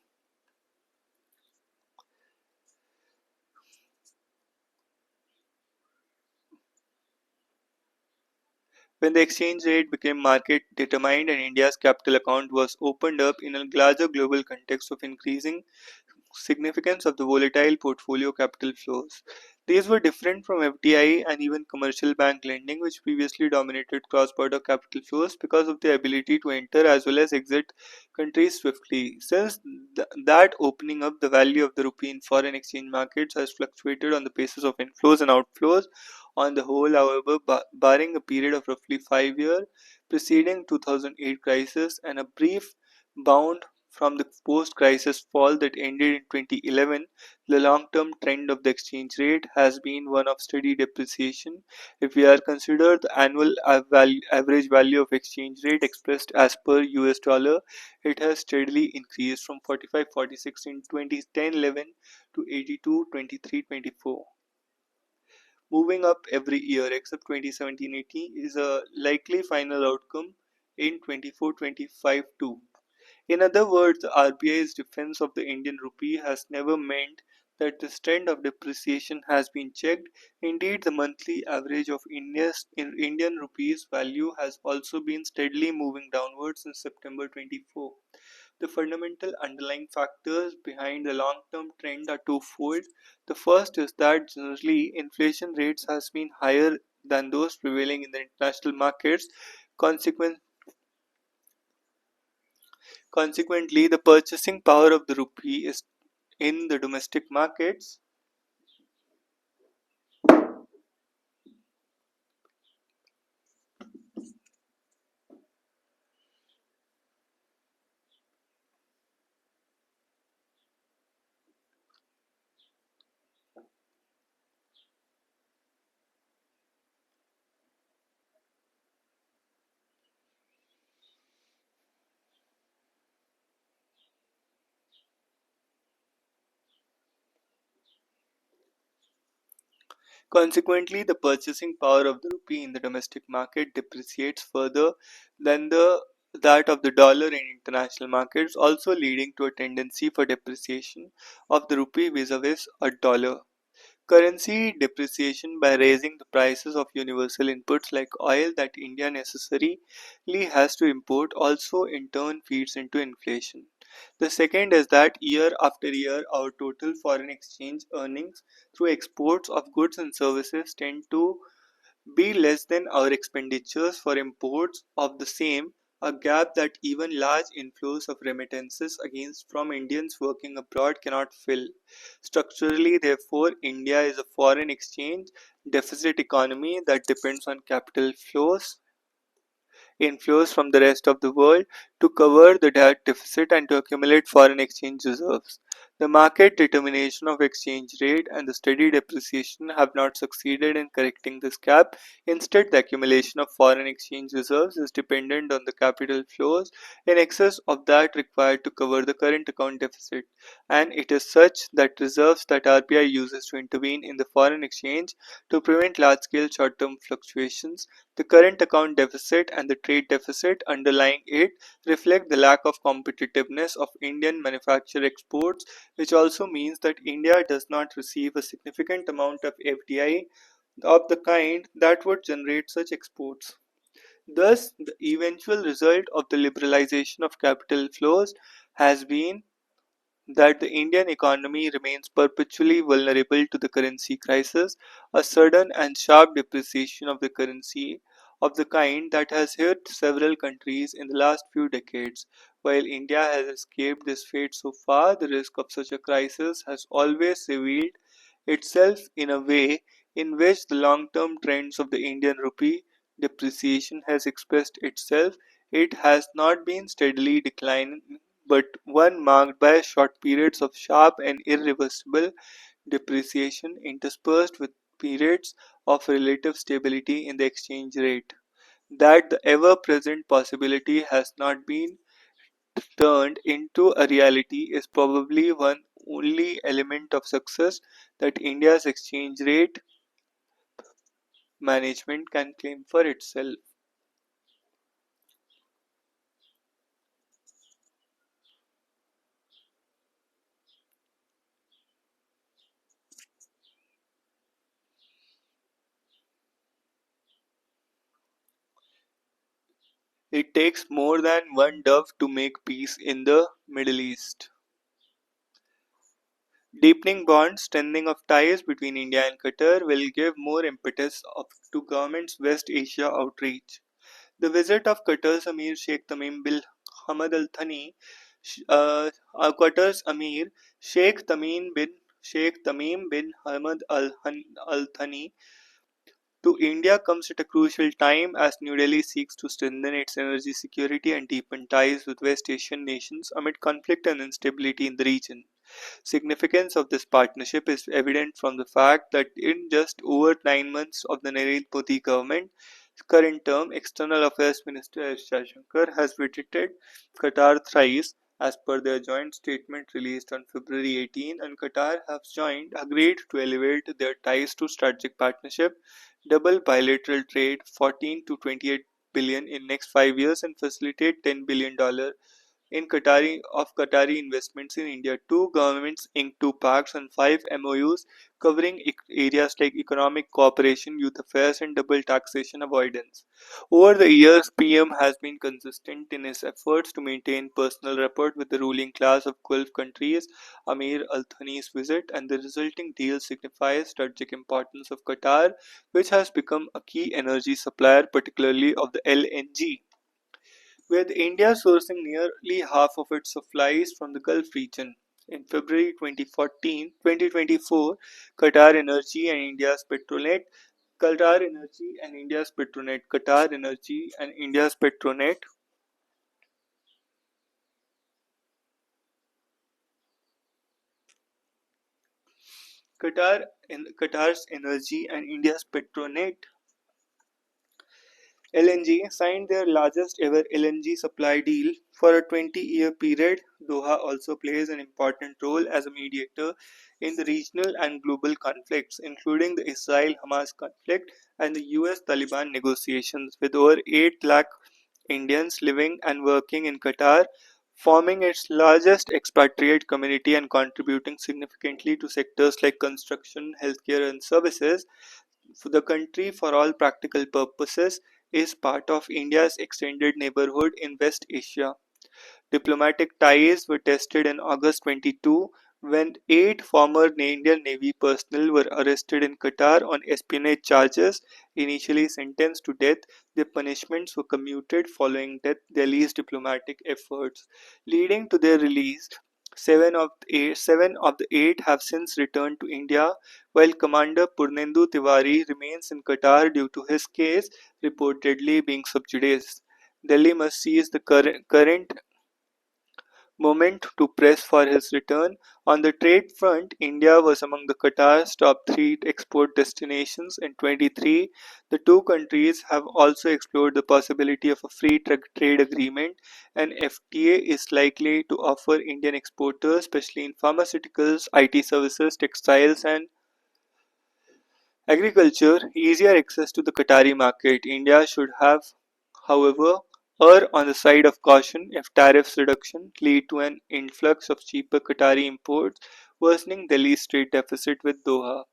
When the exchange rate became market determined and India's capital account was opened up in a larger global context of increasing significance of the volatile portfolio capital flows. These were different from FDI and even commercial bank lending, which previously dominated cross border capital flows because of their ability to enter as well as exit countries swiftly. Since that opening up, the value of the rupee in foreign exchange markets has fluctuated on the basis of inflows and outflows. On the whole, however, barring a period of roughly 5 years preceding 2008 crisis and a brief bound from the post-crisis fall that ended in 2011, the long-term trend of the exchange rate has been one of steady depreciation. If we are considered the annual average value of exchange rate expressed as per US dollar, it has steadily increased from 45.46 in 2010-11 to 82.23-24, moving up every year except 2017-18 is a likely final outcome in 24-25 too. In other words, the RBI's defense of the Indian rupee has never meant that this trend of depreciation has been checked. Indeed, the monthly average of Indian rupees value has also been steadily moving downwards since September 24. The fundamental underlying factors behind the long-term trend are twofold. The first is that generally inflation rates has been higher than those prevailing in the international markets. Consequent, Consequently, the purchasing power of the rupee is in the domestic markets. Consequently, the purchasing power of the rupee in the domestic market depreciates further than the that of the dollar in international markets, also leading to a tendency for depreciation of the rupee vis-a-vis a dollar. Currency depreciation by raising the prices of universal inputs like oil that India necessarily has to import also in turn feeds into inflation. The second is that year after year our total foreign exchange earnings through exports of goods and services tend to be less than our expenditures for imports of the same, a gap that even large inflows of remittances against from Indians working abroad cannot fill. Structurally, therefore, India is a foreign exchange deficit economy that depends on capital inflows from the rest of the world to cover the debt deficit and to accumulate foreign exchange reserves. The market determination of exchange rate and the steady depreciation have not succeeded in correcting this gap. Instead, the accumulation of foreign exchange reserves is dependent on the capital flows in excess of that required to cover the current account deficit, and it is such that reserves that RBI uses to intervene in the foreign exchange to prevent large-scale short-term fluctuations. The current account deficit and the trade deficit underlying it reflect the lack of competitiveness of Indian manufactured exports, which also means that India does not receive a significant amount of FDI of the kind that would generate such exports. Thus, the eventual result of the liberalization of capital flows has been that the Indian economy remains perpetually vulnerable to the currency crisis, a sudden and sharp depreciation of the currency of the kind that has hit several countries in the last few decades. While India has escaped this fate so far, the risk of such a crisis has always revealed itself in a way in which the long-term trends of the Indian rupee depreciation has expressed itself. It has not been steadily declining but one marked by short periods of sharp and irreversible depreciation interspersed with periods of relative stability in the exchange rate. That the ever present possibility has not been turned into a reality is probably one only element of success that India's exchange rate management can claim for itself. It takes more than one dove to make peace in the Middle East. Deepening bonds, strengthening of ties between India and Qatar will give more impetus to government's West Asia outreach. The visit of Qatar's Amir Sheikh Tamim bin Hamad Al Thani, Qatar's Amir Sheikh Tamim bin Hamad Al Thani, to India comes at a crucial time as New Delhi seeks to strengthen its energy security and deepen ties with West Asian nations amid conflict and instability in the region. Significance of this partnership is evident from the fact that in just over 9 months of the Narendra Modi government current term, External Affairs Minister S. Jaishankar has visited Qatar thrice as per their joint statement released on February 18, and Qatar has agreed to elevate their ties to strategic partnership, double bilateral trade 14 to 28 billion in next 5 years and facilitate $10 billion in Qatari investments in India. Two governments inked two pacts and five MOUs covering areas like economic cooperation, youth affairs, and double taxation avoidance. Over the years, PM has been consistent in his efforts to maintain personal rapport with the ruling class of Gulf countries. Amir Al Thani's visit and the resulting deal signifies strategic importance of Qatar, which has become a key energy supplier, particularly of the LNG, with India sourcing nearly half of its supplies from the Gulf region. In February 2024, Qatar Energy and India's Petronet, Qatar Energy and India's Petronet, Qatar's Energy and India's Petronet LNG signed their largest ever LNG supply deal for a 20-year period. Doha also plays an important role as a mediator in the regional and global conflicts, including the Israel Hamas conflict and the US Taliban negotiations, with over 8 lakh Indians living and working in Qatar, forming its largest expatriate community and contributing significantly to sectors like construction, healthcare, and services. The country, for all practical purposes, is part of India's extended neighborhood in West Asia. Diplomatic ties were tested in August 22 when eight former Indian Navy personnel were arrested in Qatar on espionage charges. Initially sentenced to death, their punishments were commuted following Delhi's diplomatic efforts, leading to their release. Seven of the eight have since returned to India, while Commander Purnendu Tiwari remains in Qatar due to his case reportedly being sub judice. Delhi must seize the current moment to press for his return. On the trade front, India was among the Qatar's top three export destinations in 23. The two countries have also explored the possibility of a free trade agreement. An FTA is likely to offer Indian exporters, especially in pharmaceuticals, IT services, textiles, and agriculture, easier access to the Qatari market. India should have, however, err on the side of caution if tariffs reduction lead to an influx of cheaper Qatari imports, worsening Delhi's trade deficit with Doha.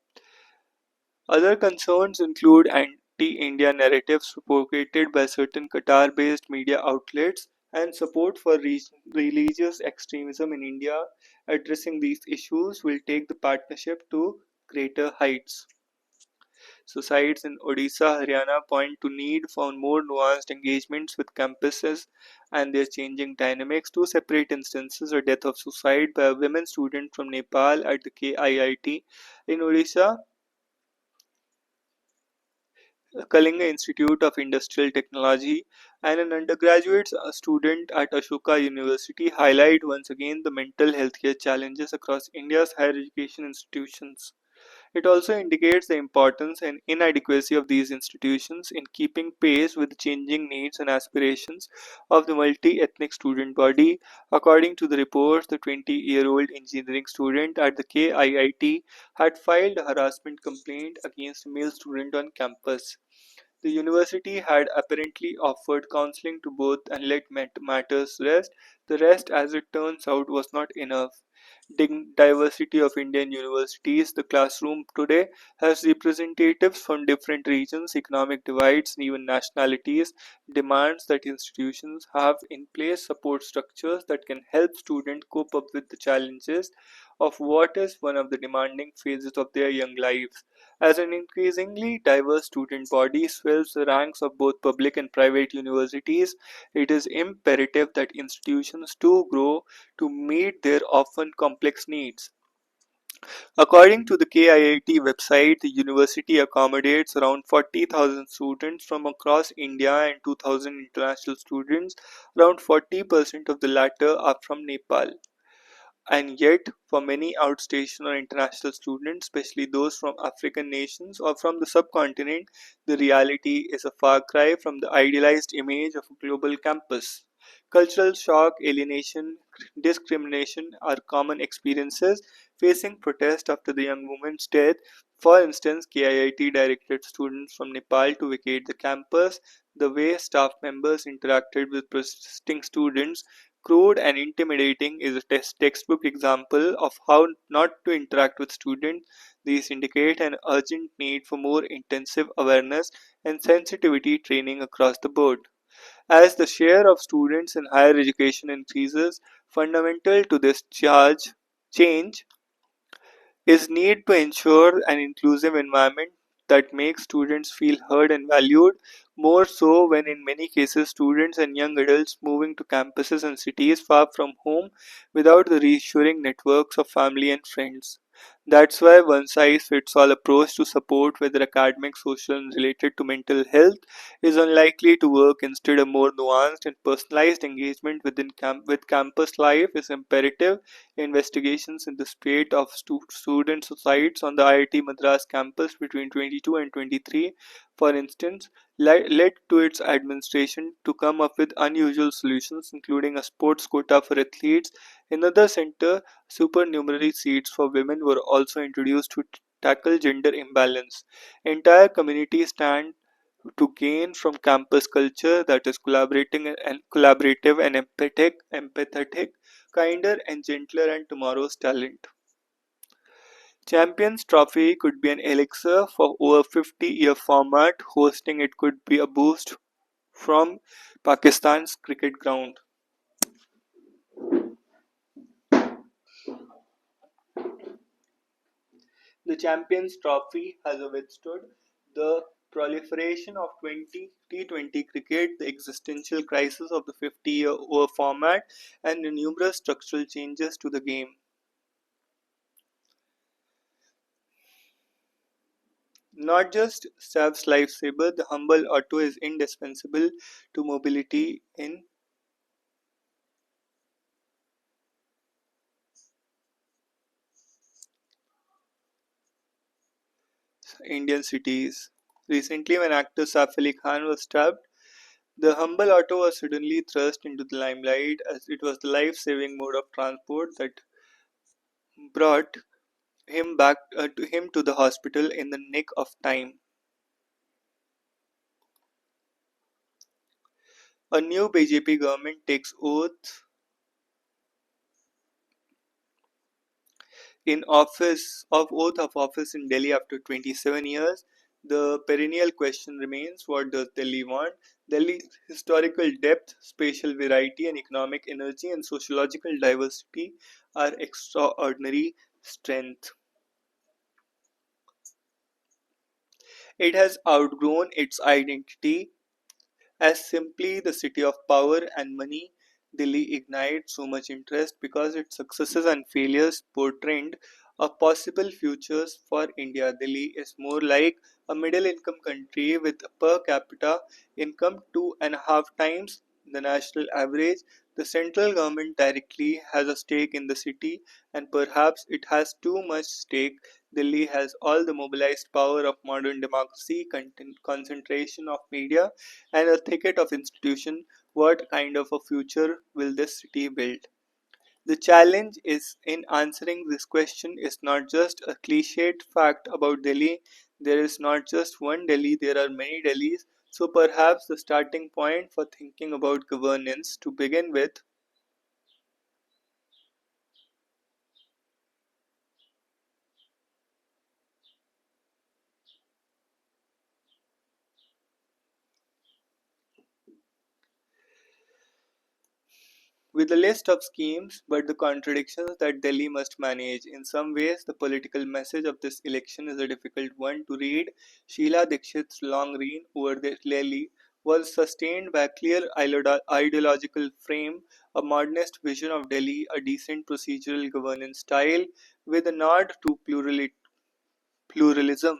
Other concerns include anti-India narratives propagated by certain Qatar-based media outlets and support for religious extremism in India. Addressing these issues will take the partnership to greater heights. Societies in Odisha, Haryana point to need for more nuanced engagements with campuses and their changing dynamics. Two separate instances: a death of suicide by a women student from Nepal at the KIIT in Odisha, Kalinga Institute of Industrial Technology, and an undergraduate student at Ashoka University highlight once again the mental health care challenges across India's higher education institutions. It also indicates the importance and inadequacy of these institutions in keeping pace with the changing needs and aspirations of the multi ethnic student body. According to the reports, the 20-year-old engineering student at the KIIT had filed a harassment complaint against a male student on campus. The university had apparently offered counseling to both and let matters rest. The rest, as it turns out, was not enough. Diversity of Indian universities. The classroom today has representatives from different regions, economic divides, and even nationalities. Demands that institutions have in place support structures that can help students cope up with the challenges of what is one of the demanding phases of their young lives. As an increasingly diverse student body swells the ranks of both public and private universities, it is imperative that institutions too grow to meet their often complex needs. According to the KIIT website, the university accommodates around 40,000 students from across India and 2,000 international students. Around 40% of the latter are from Nepal. And yet, for many outstation or international students, especially those from African nations or from the subcontinent, the reality is a far cry from the idealized image of a global campus. Cultural shock, alienation, discrimination are common experiences facing protest after the young woman's death. For instance, KIIT directed students from Nepal to vacate the campus. The way staff members interacted with protesting students, crude and intimidating, is a textbook example of how not to interact with students. These indicate an urgent need for more intensive awareness and sensitivity training across the board. As the share of students in higher education increases, fundamental to this change is need to ensure an inclusive environment that makes students feel heard and valued, more so when in many cases students and young adults moving to campuses and cities far from home without the reassuring networks of family and friends. That's why one size fits all approach to support, whether academic, social, and related to mental health, is unlikely to work. Instead, a more nuanced and personalized engagement with campus life is imperative. Investigations in the state of student suicides on the IIT Madras campus between 22 and 23, for instance, led to its administration to come up with unusual solutions, including a sports quota for athletes. Another center, supernumerary seats for women were also introduced to tackle gender imbalance. Entire communities stand to gain from campus culture that is collaborative and empathetic, kinder and gentler and tomorrow's talent. Champions Trophy could be an elixir for over 50-year format. Hosting it could be a boost from Pakistan's cricket ground. The Champions Trophy has withstood the proliferation of T20 cricket, the existential crisis of the 50-year format, and the numerous structural changes to the game. Not just Sav's lifesaver, the humble auto is indispensable to mobility in Indian cities. Recently, when actor Saif Ali Khan was stabbed, the humble auto was suddenly thrust into the limelight as it was the life-saving mode of transport that brought him to the hospital in the nick of time. A new BJP government takes oath of office in Delhi after 27 years. The perennial question remains: what does Delhi want? Delhi's historical depth, spatial variety, and economic energy and sociological diversity are extraordinary strength. It has outgrown its identity as simply the city of power and money. Delhi ignites so much interest because its successes and failures portend a possible futures for India. Delhi is more like a middle income country with a per capita income 2.5 times the national average. The central government directly has a stake in the city, and perhaps it has too much stake. Delhi has all the mobilized power of modern democracy, concentration of media, and a thicket of institutions. What kind of a future will this city build? The challenge is in answering this question is not just a cliched fact about Delhi. There is not just one Delhi, there are many Delhis. So perhaps the starting point for thinking about governance to begin with. With a list of schemes, but the contradictions that Delhi must manage. In some ways, the political message of this election is a difficult one to read. Sheila Dikshit's long reign over Delhi was sustained by a clear ideological frame, a modernist vision of Delhi, a decent procedural governance style with a nod to pluralism.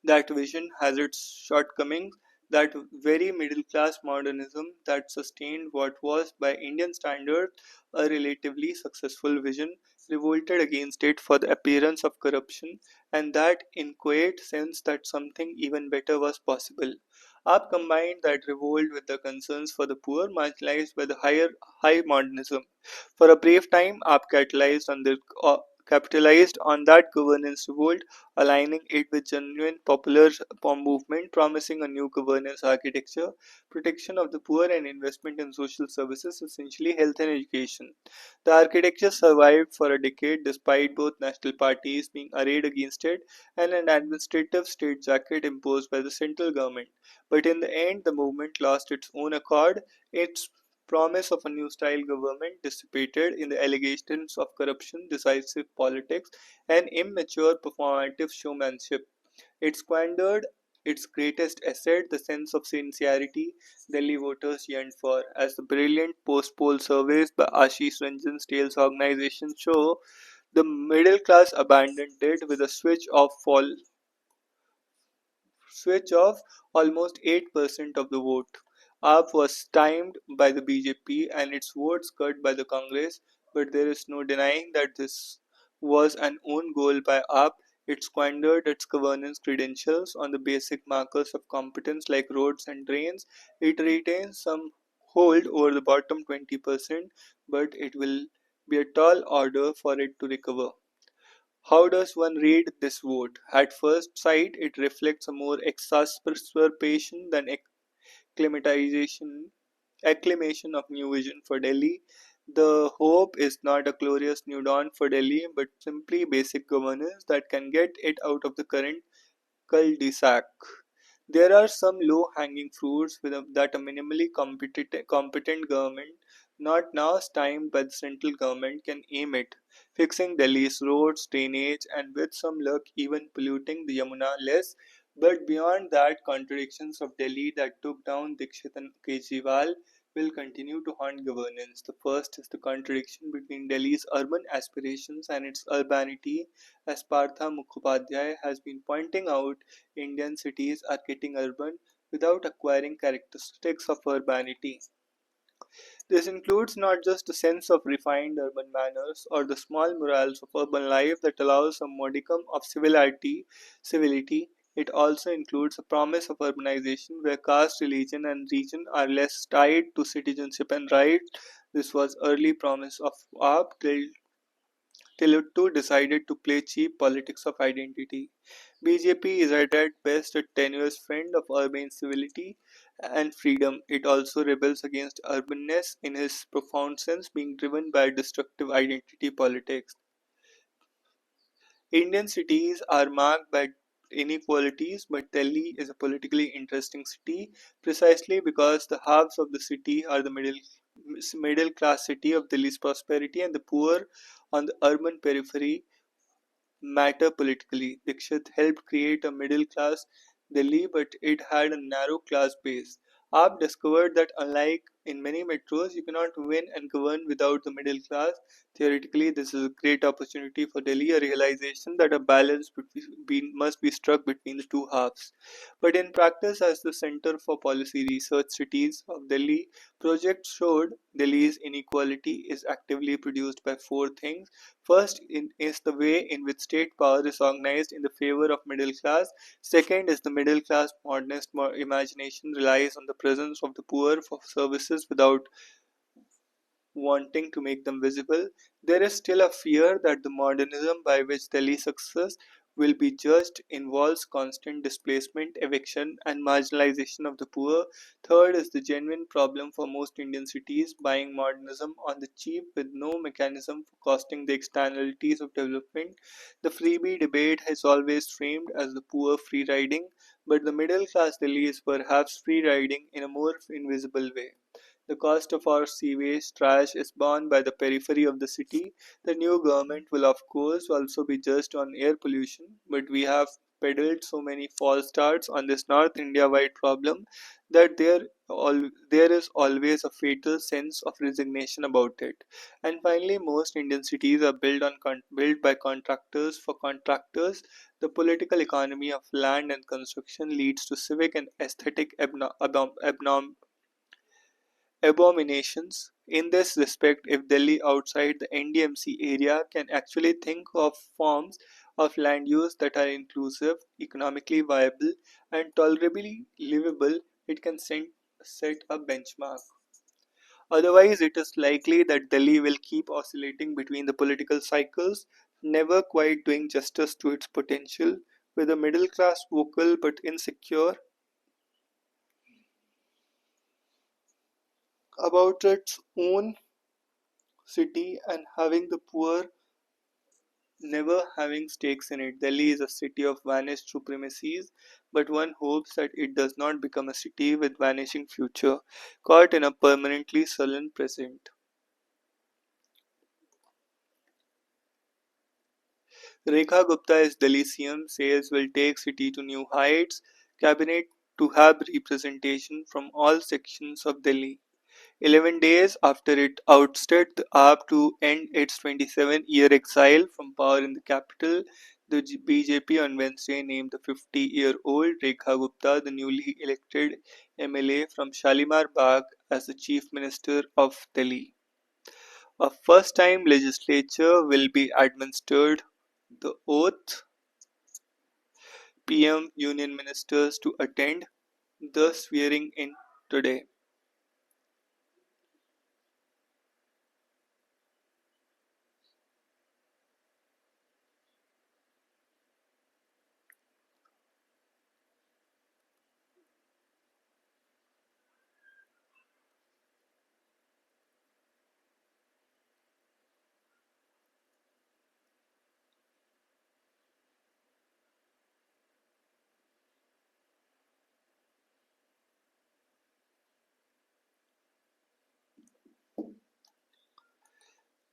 That vision has its shortcomings. That very middle class modernism that sustained what was, by Indian standards, a relatively successful vision, revolted against it for the appearance of corruption and that inchoate sense that something even better was possible. Aap combined that revolt with the concerns for the poor marginalized by the high modernism. For a brief time, Aap capitalized on that governance revolt, aligning it with genuine popular movement promising a new governance architecture, protection of the poor and investment in social services, essentially health and education. The architecture survived for a decade despite both national parties being arrayed against it and an administrative straitjacket imposed by the central government. But in the end, the movement lost its own accord. Its promise of a new style government dissipated in the allegations of corruption, decisive politics, and immature performative showmanship. It squandered its greatest asset, the sense of sincerity Delhi voters yearned for. As the brilliant post-poll surveys by Ashish Ranjan's Tales organization show, the middle class abandoned it with a switch of almost 8% of the vote. AAP was timed by the BJP and its votes cut by the Congress, but there is no denying that this was an own goal by AAP. It squandered its governance credentials on the basic markers of competence like roads and drains. It retains some hold over the bottom 20%, but it will be a tall order for it to recover. How does one read this vote? At first sight, it reflects a more exacerbation than acclimatization, acclamation of new vision for Delhi. The hope is not a glorious new dawn for Delhi, but simply basic governance that can get it out of the current cul-de-sac. There are some low-hanging fruits that a minimally competent government, not now timed by the central government, can aim at. Fixing Delhi's roads, drainage, and with some luck, even polluting the Yamuna less. But beyond that, contradictions of Delhi that took down Dikshit and Kejriwal will continue to haunt governance. The first is the contradiction between Delhi's urban aspirations and its urbanity. As Partha Mukhopadhyay has been pointing out, Indian cities are getting urban without acquiring characteristics of urbanity. This includes not just a sense of refined urban manners or the small morals of urban life that allows a modicum of civility. It also includes a promise of urbanization where caste, religion, and region are less tied to citizenship and rights. This was early promise of AAP till it too decided to play cheap politics of identity. BJP is at best a tenuous friend of urban civility and freedom. It also rebels against urbanness in his profound sense, being driven by destructive identity politics. Indian cities are marked by inequalities, but Delhi is a politically interesting city precisely because the halves of the city are the middle class city of Delhi's prosperity and the poor on the urban periphery matter politically. Dixit helped create a middle class Delhi, but it had a narrow class base. Aap discovered that unlike in many metros, you cannot win and govern without the middle class. Theoretically, this is a great opportunity for Delhi, a realization that a balance must be struck between the two halves. But in practice, as the Center for Policy Research Cities of Delhi project showed, Delhi's inequality is actively produced by four things. First is the way in which state power is organized in the favor of middle class. Second is the middle class modernist imagination relies on the presence of the poor for services without wanting to make them visible. There is still a fear that the modernism by which Delhi success will be judged involves constant displacement, eviction, and marginalization of the poor. Third is the genuine problem for most Indian cities buying modernism on the cheap with no mechanism for costing the externalities of development. The freebie debate has always framed as the poor free riding, but the middle class Delhi is perhaps free riding in a more invisible way. The cost of our sewage trash is borne by the periphery of the city. The new government will, of course, also be judged on air pollution, but we have peddled so many false starts on this North India wide problem that there is always a fatal sense of resignation about it. And finally, most Indian cities are built by contractors for contractors. The political economy of land and construction leads to civic and aesthetic abominations. In this respect, if Delhi outside the NDMC area can actually think of forms of land use that are inclusive, economically viable, and tolerably livable, it can set a benchmark. Otherwise, it is likely that Delhi will keep oscillating between the political cycles, never quite doing justice to its potential, with a middle class vocal but insecure about its own city and having the poor never having stakes in it. Delhi is a city of vanished supremacies, but one hopes that it does not become a city with vanishing future, caught in a permanently sullen present. Rekha Gupta is Delhi CM, says will take city to new heights, cabinet to have representation from all sections of Delhi. 11 days after it ousted the AAP to end its 27-year exile from power in the capital, the BJP on Wednesday named the 50-year-old Rekha Gupta, the newly elected MLA from Shalimar Bagh, as the Chief Minister of Delhi. A first-time legislature will be administered the oath. PM union ministers to attend the swearing in today.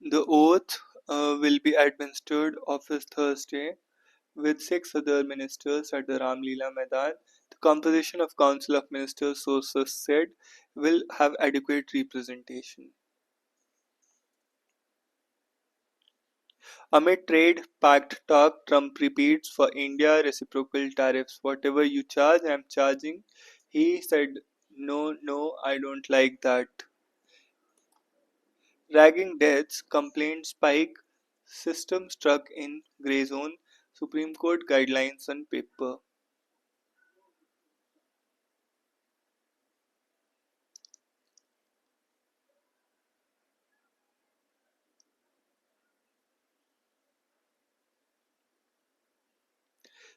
The oath will be administered office Thursday with six other ministers at the Ramlila Maidan. The composition of Council of Ministers, sources said, will have adequate representation. Amid trade pact talk, Trump repeats for India reciprocal tariffs. Whatever you charge, I'm charging. He said, no, no, I don't like that. Ragging deaths, complaints spike, system struck in grey zone, Supreme Court guidelines on paper.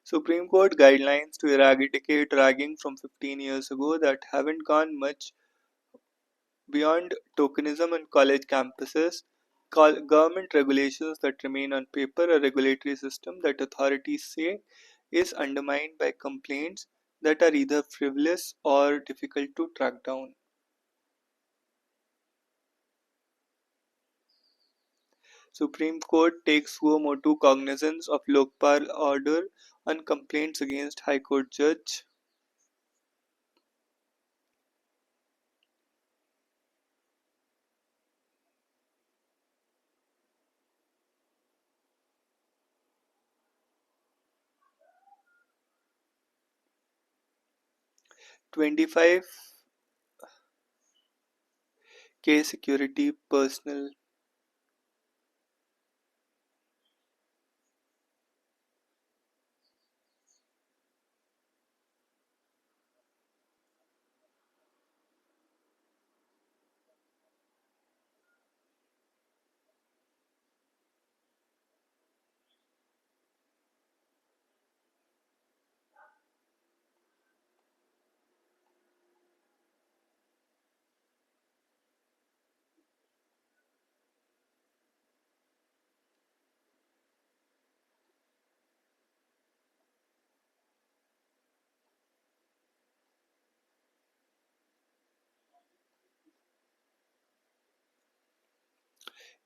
Supreme Court guidelines to eradicate ragging from 15 years ago that haven't gone much beyond tokenism on college campuses. Government regulations that remain on paper, a regulatory system that authorities say is undermined by complaints that are either frivolous or difficult to track down. Supreme Court takes suo motu cognizance of Lokpal order on complaints against High Court judge. 25K security personnel.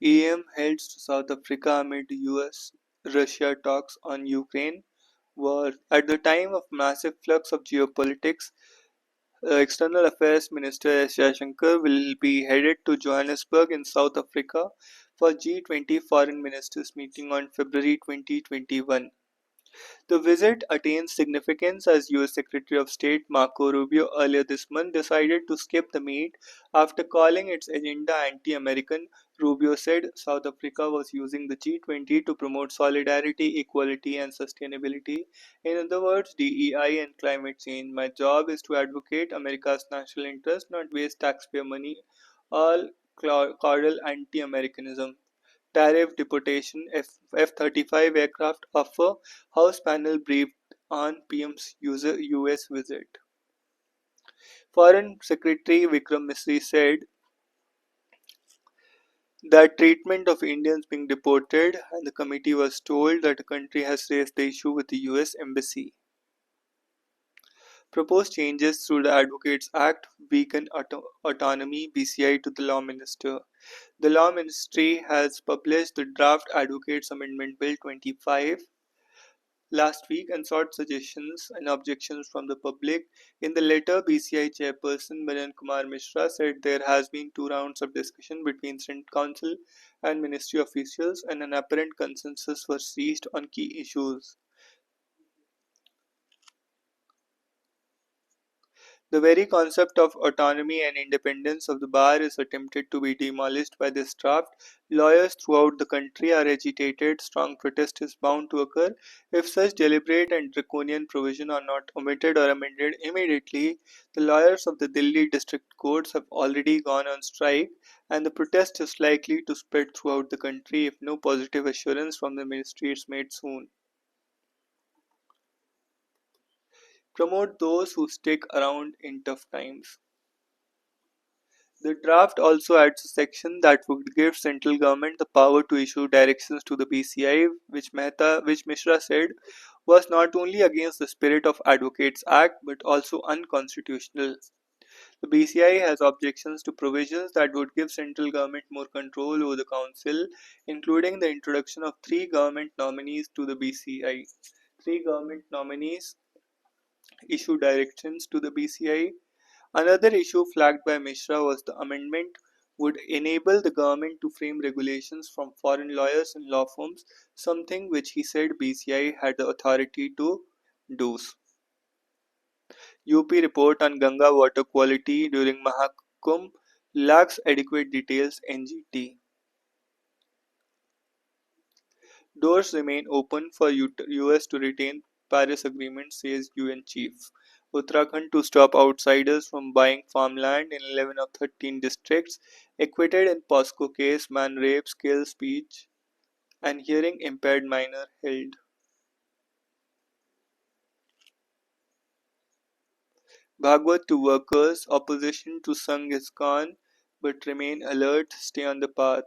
'EM heads to South Africa amid US Russia talks on Ukraine. war. At the time of massive flux of geopolitics, External Affairs Minister S. Jaishankar will be headed to Johannesburg in South Africa for G20 Foreign Ministers meeting on February 2021. The visit attains significance as US Secretary of State Marco Rubio earlier this month decided to skip the meet after calling its agenda anti-American. Rubio said South Africa was using the G20 to promote solidarity, equality and sustainability. In other words, DEI and climate change. My job is to advocate America's national interest, not waste taxpayer money, all caudal anti-Americanism. Tariff deportation F-35 aircraft offer, House panel briefed on PM's US visit. Foreign Secretary Vikram Misri said that treatment of Indians being deported, and the committee was told that the country has raised the issue with the US Embassy. Proposed changes through the Advocates Act weaken autonomy BCI to the Law Minister. The Law Ministry has published the draft Advocates Amendment Bill 25 last week and sought suggestions and objections from the public. In the letter, BCI chairperson Madan Kumar Mishra said there has been two rounds of discussion between Senate Council and Ministry officials and an apparent consensus was reached on key issues. The very concept of autonomy and independence of the bar is attempted to be demolished by this draft. Lawyers throughout the country are agitated. Strong protest is bound to occur if such deliberate and draconian provisions are not omitted or amended immediately. The lawyers of the Delhi district courts have already gone on strike, and the protest is likely to spread throughout the country if no positive assurance from the ministry is made soon. Promote those who stick around in tough times. The draft also adds a section that would give central government the power to issue directions to the BCI, which Mishra said was not only against the spirit of Advocates Act but also unconstitutional. The BCI has objections to provisions that would give central government more control over the council, including the introduction of three government nominees to the BCI. Three government nominees issue directions to the BCI. Another issue flagged by Mishra was the amendment would enable the government to frame regulations from foreign lawyers and law firms, something which he said BCI had the authority to do. UP report on Ganga water quality during Mahakumbh lacks adequate details. NGT. Doors remain open for US to retain Paris Agreement, says UN chief. Uttarakhand to stop outsiders from buying farmland in 11 of 13 districts. Acquitted in POSCO case, man rapes, kills speech, and hearing impaired minor held. Bhagwat to workers, opposition to Sangh is gone, but remain alert, stay on the path.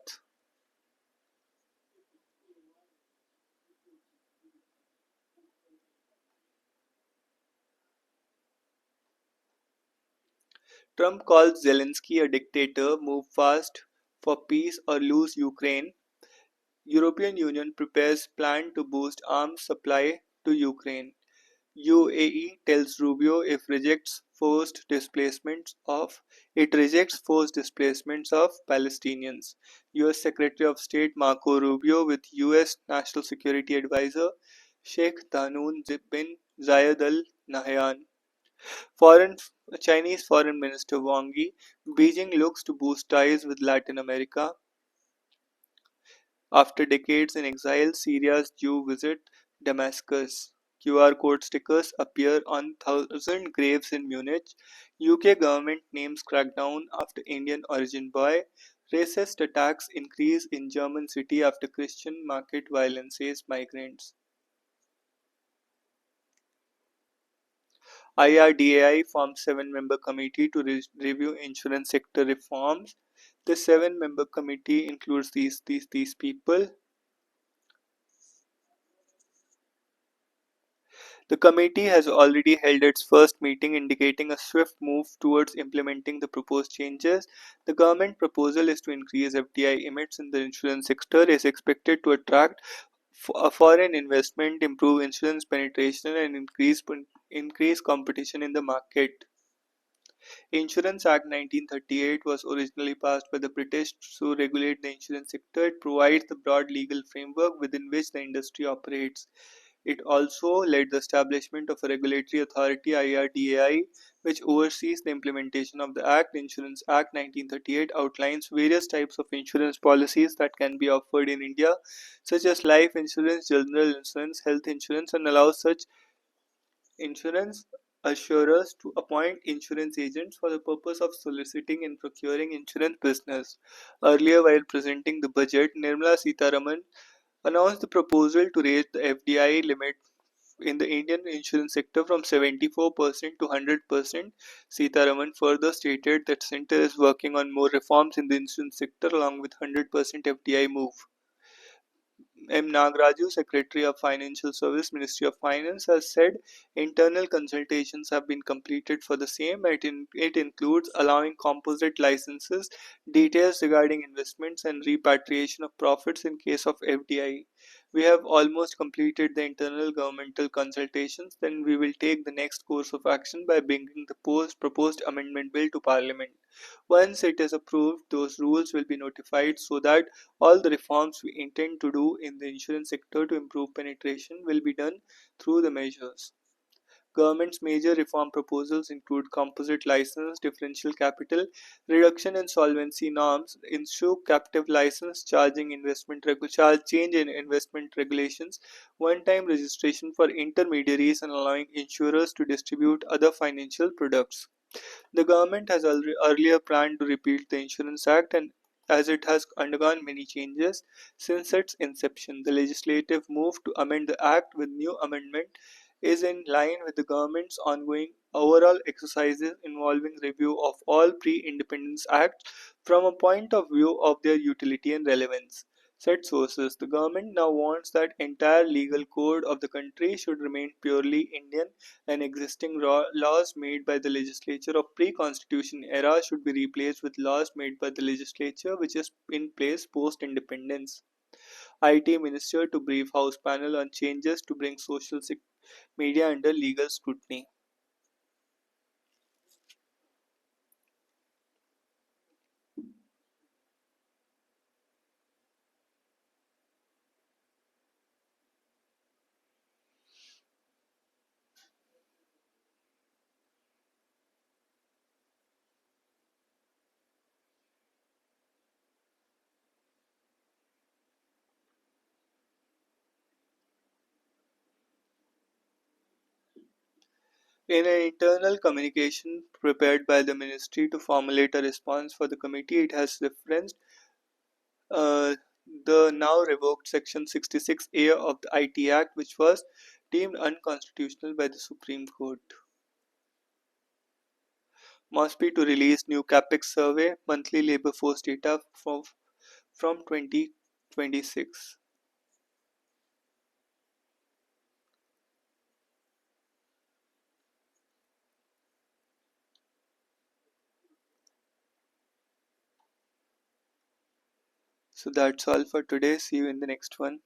Trump calls Zelensky a dictator, move fast for peace or lose Ukraine. European Union prepares plan to boost arms supply to Ukraine. UAE tells Rubio it rejects forced displacements of Palestinians. US Secretary of State Marco Rubio with US National Security Advisor Sheikh Tahnoon bin Zayed Al Nahyan. Foreign Chinese Foreign Minister Wang Yi, Beijing looks to boost ties with Latin America. After decades in exile, Syria's Jew visit Damascus. QR code stickers appear on thousand graves in Munich. UK government names crackdown after Indian origin boy. Racist attacks increase in German city after Christian market violence, says migrants. IRDAI forms 7-member committee to review insurance sector reforms. The 7-member committee includes these people. The committee has already held its first meeting, indicating a swift move towards implementing the proposed changes. The government proposal is to increase FDI limits in the insurance sector, is expected to attract foreign investment, improve insurance penetration, and increase competition in the market. Insurance Act 1938 was originally passed by the British to regulate the insurance sector. It provides the broad legal framework within which the industry operates. It also led the establishment of a regulatory authority, IRDAI, which oversees the implementation of the Act. Insurance Act 1938 outlines various types of insurance policies that can be offered in India, such as life insurance, general insurance, health insurance, and allows such insurance assurers to appoint insurance agents for the purpose of soliciting and procuring insurance business. Earlier, while presenting the budget, Nirmala Sitharaman announced the proposal to raise the FDI limit in the Indian insurance sector from 74% to 100%. Sitharaman further stated that Center is working on more reforms in the insurance sector along with 100% FDI move. M. Nagaraju, Secretary of Financial Service, Ministry of Finance, has said internal consultations have been completed for the same. It includes allowing composite licenses, details regarding investments, and repatriation of profits in case of FDI. We have almost completed the internal governmental consultations. Then we will take the next course of action by bringing the proposed amendment bill to Parliament. Once it is approved, those rules will be notified so that all the reforms we intend to do in the insurance sector to improve penetration will be done through the measures. Government's major reform proposals include composite license, differential capital, reduction in solvency norms, issue captive license, charge change in investment regulations, one-time registration for intermediaries, and allowing insurers to distribute other financial products. The government has earlier planned to repeal the Insurance Act, and as it has undergone many changes since its inception, the legislative move to amend the Act with new amendment is in line with the government's ongoing overall exercises involving review of all pre-independence acts from a point of view of their utility and relevance. Said sources, the government now wants that entire legal code of the country should remain purely Indian, and existing laws made by the legislature of pre-constitution era should be replaced with laws made by the legislature which is in place post-independence. IT Minister to brief House panel on changes to bring social media under legal scrutiny. In an internal communication prepared by the ministry to formulate a response for the committee, it has referenced uh, the now revoked Section 66A of the IT Act, which was deemed unconstitutional by the Supreme Court. Must be to release new capex survey monthly labor force data from 2026. So that's all for today. See you in the next one.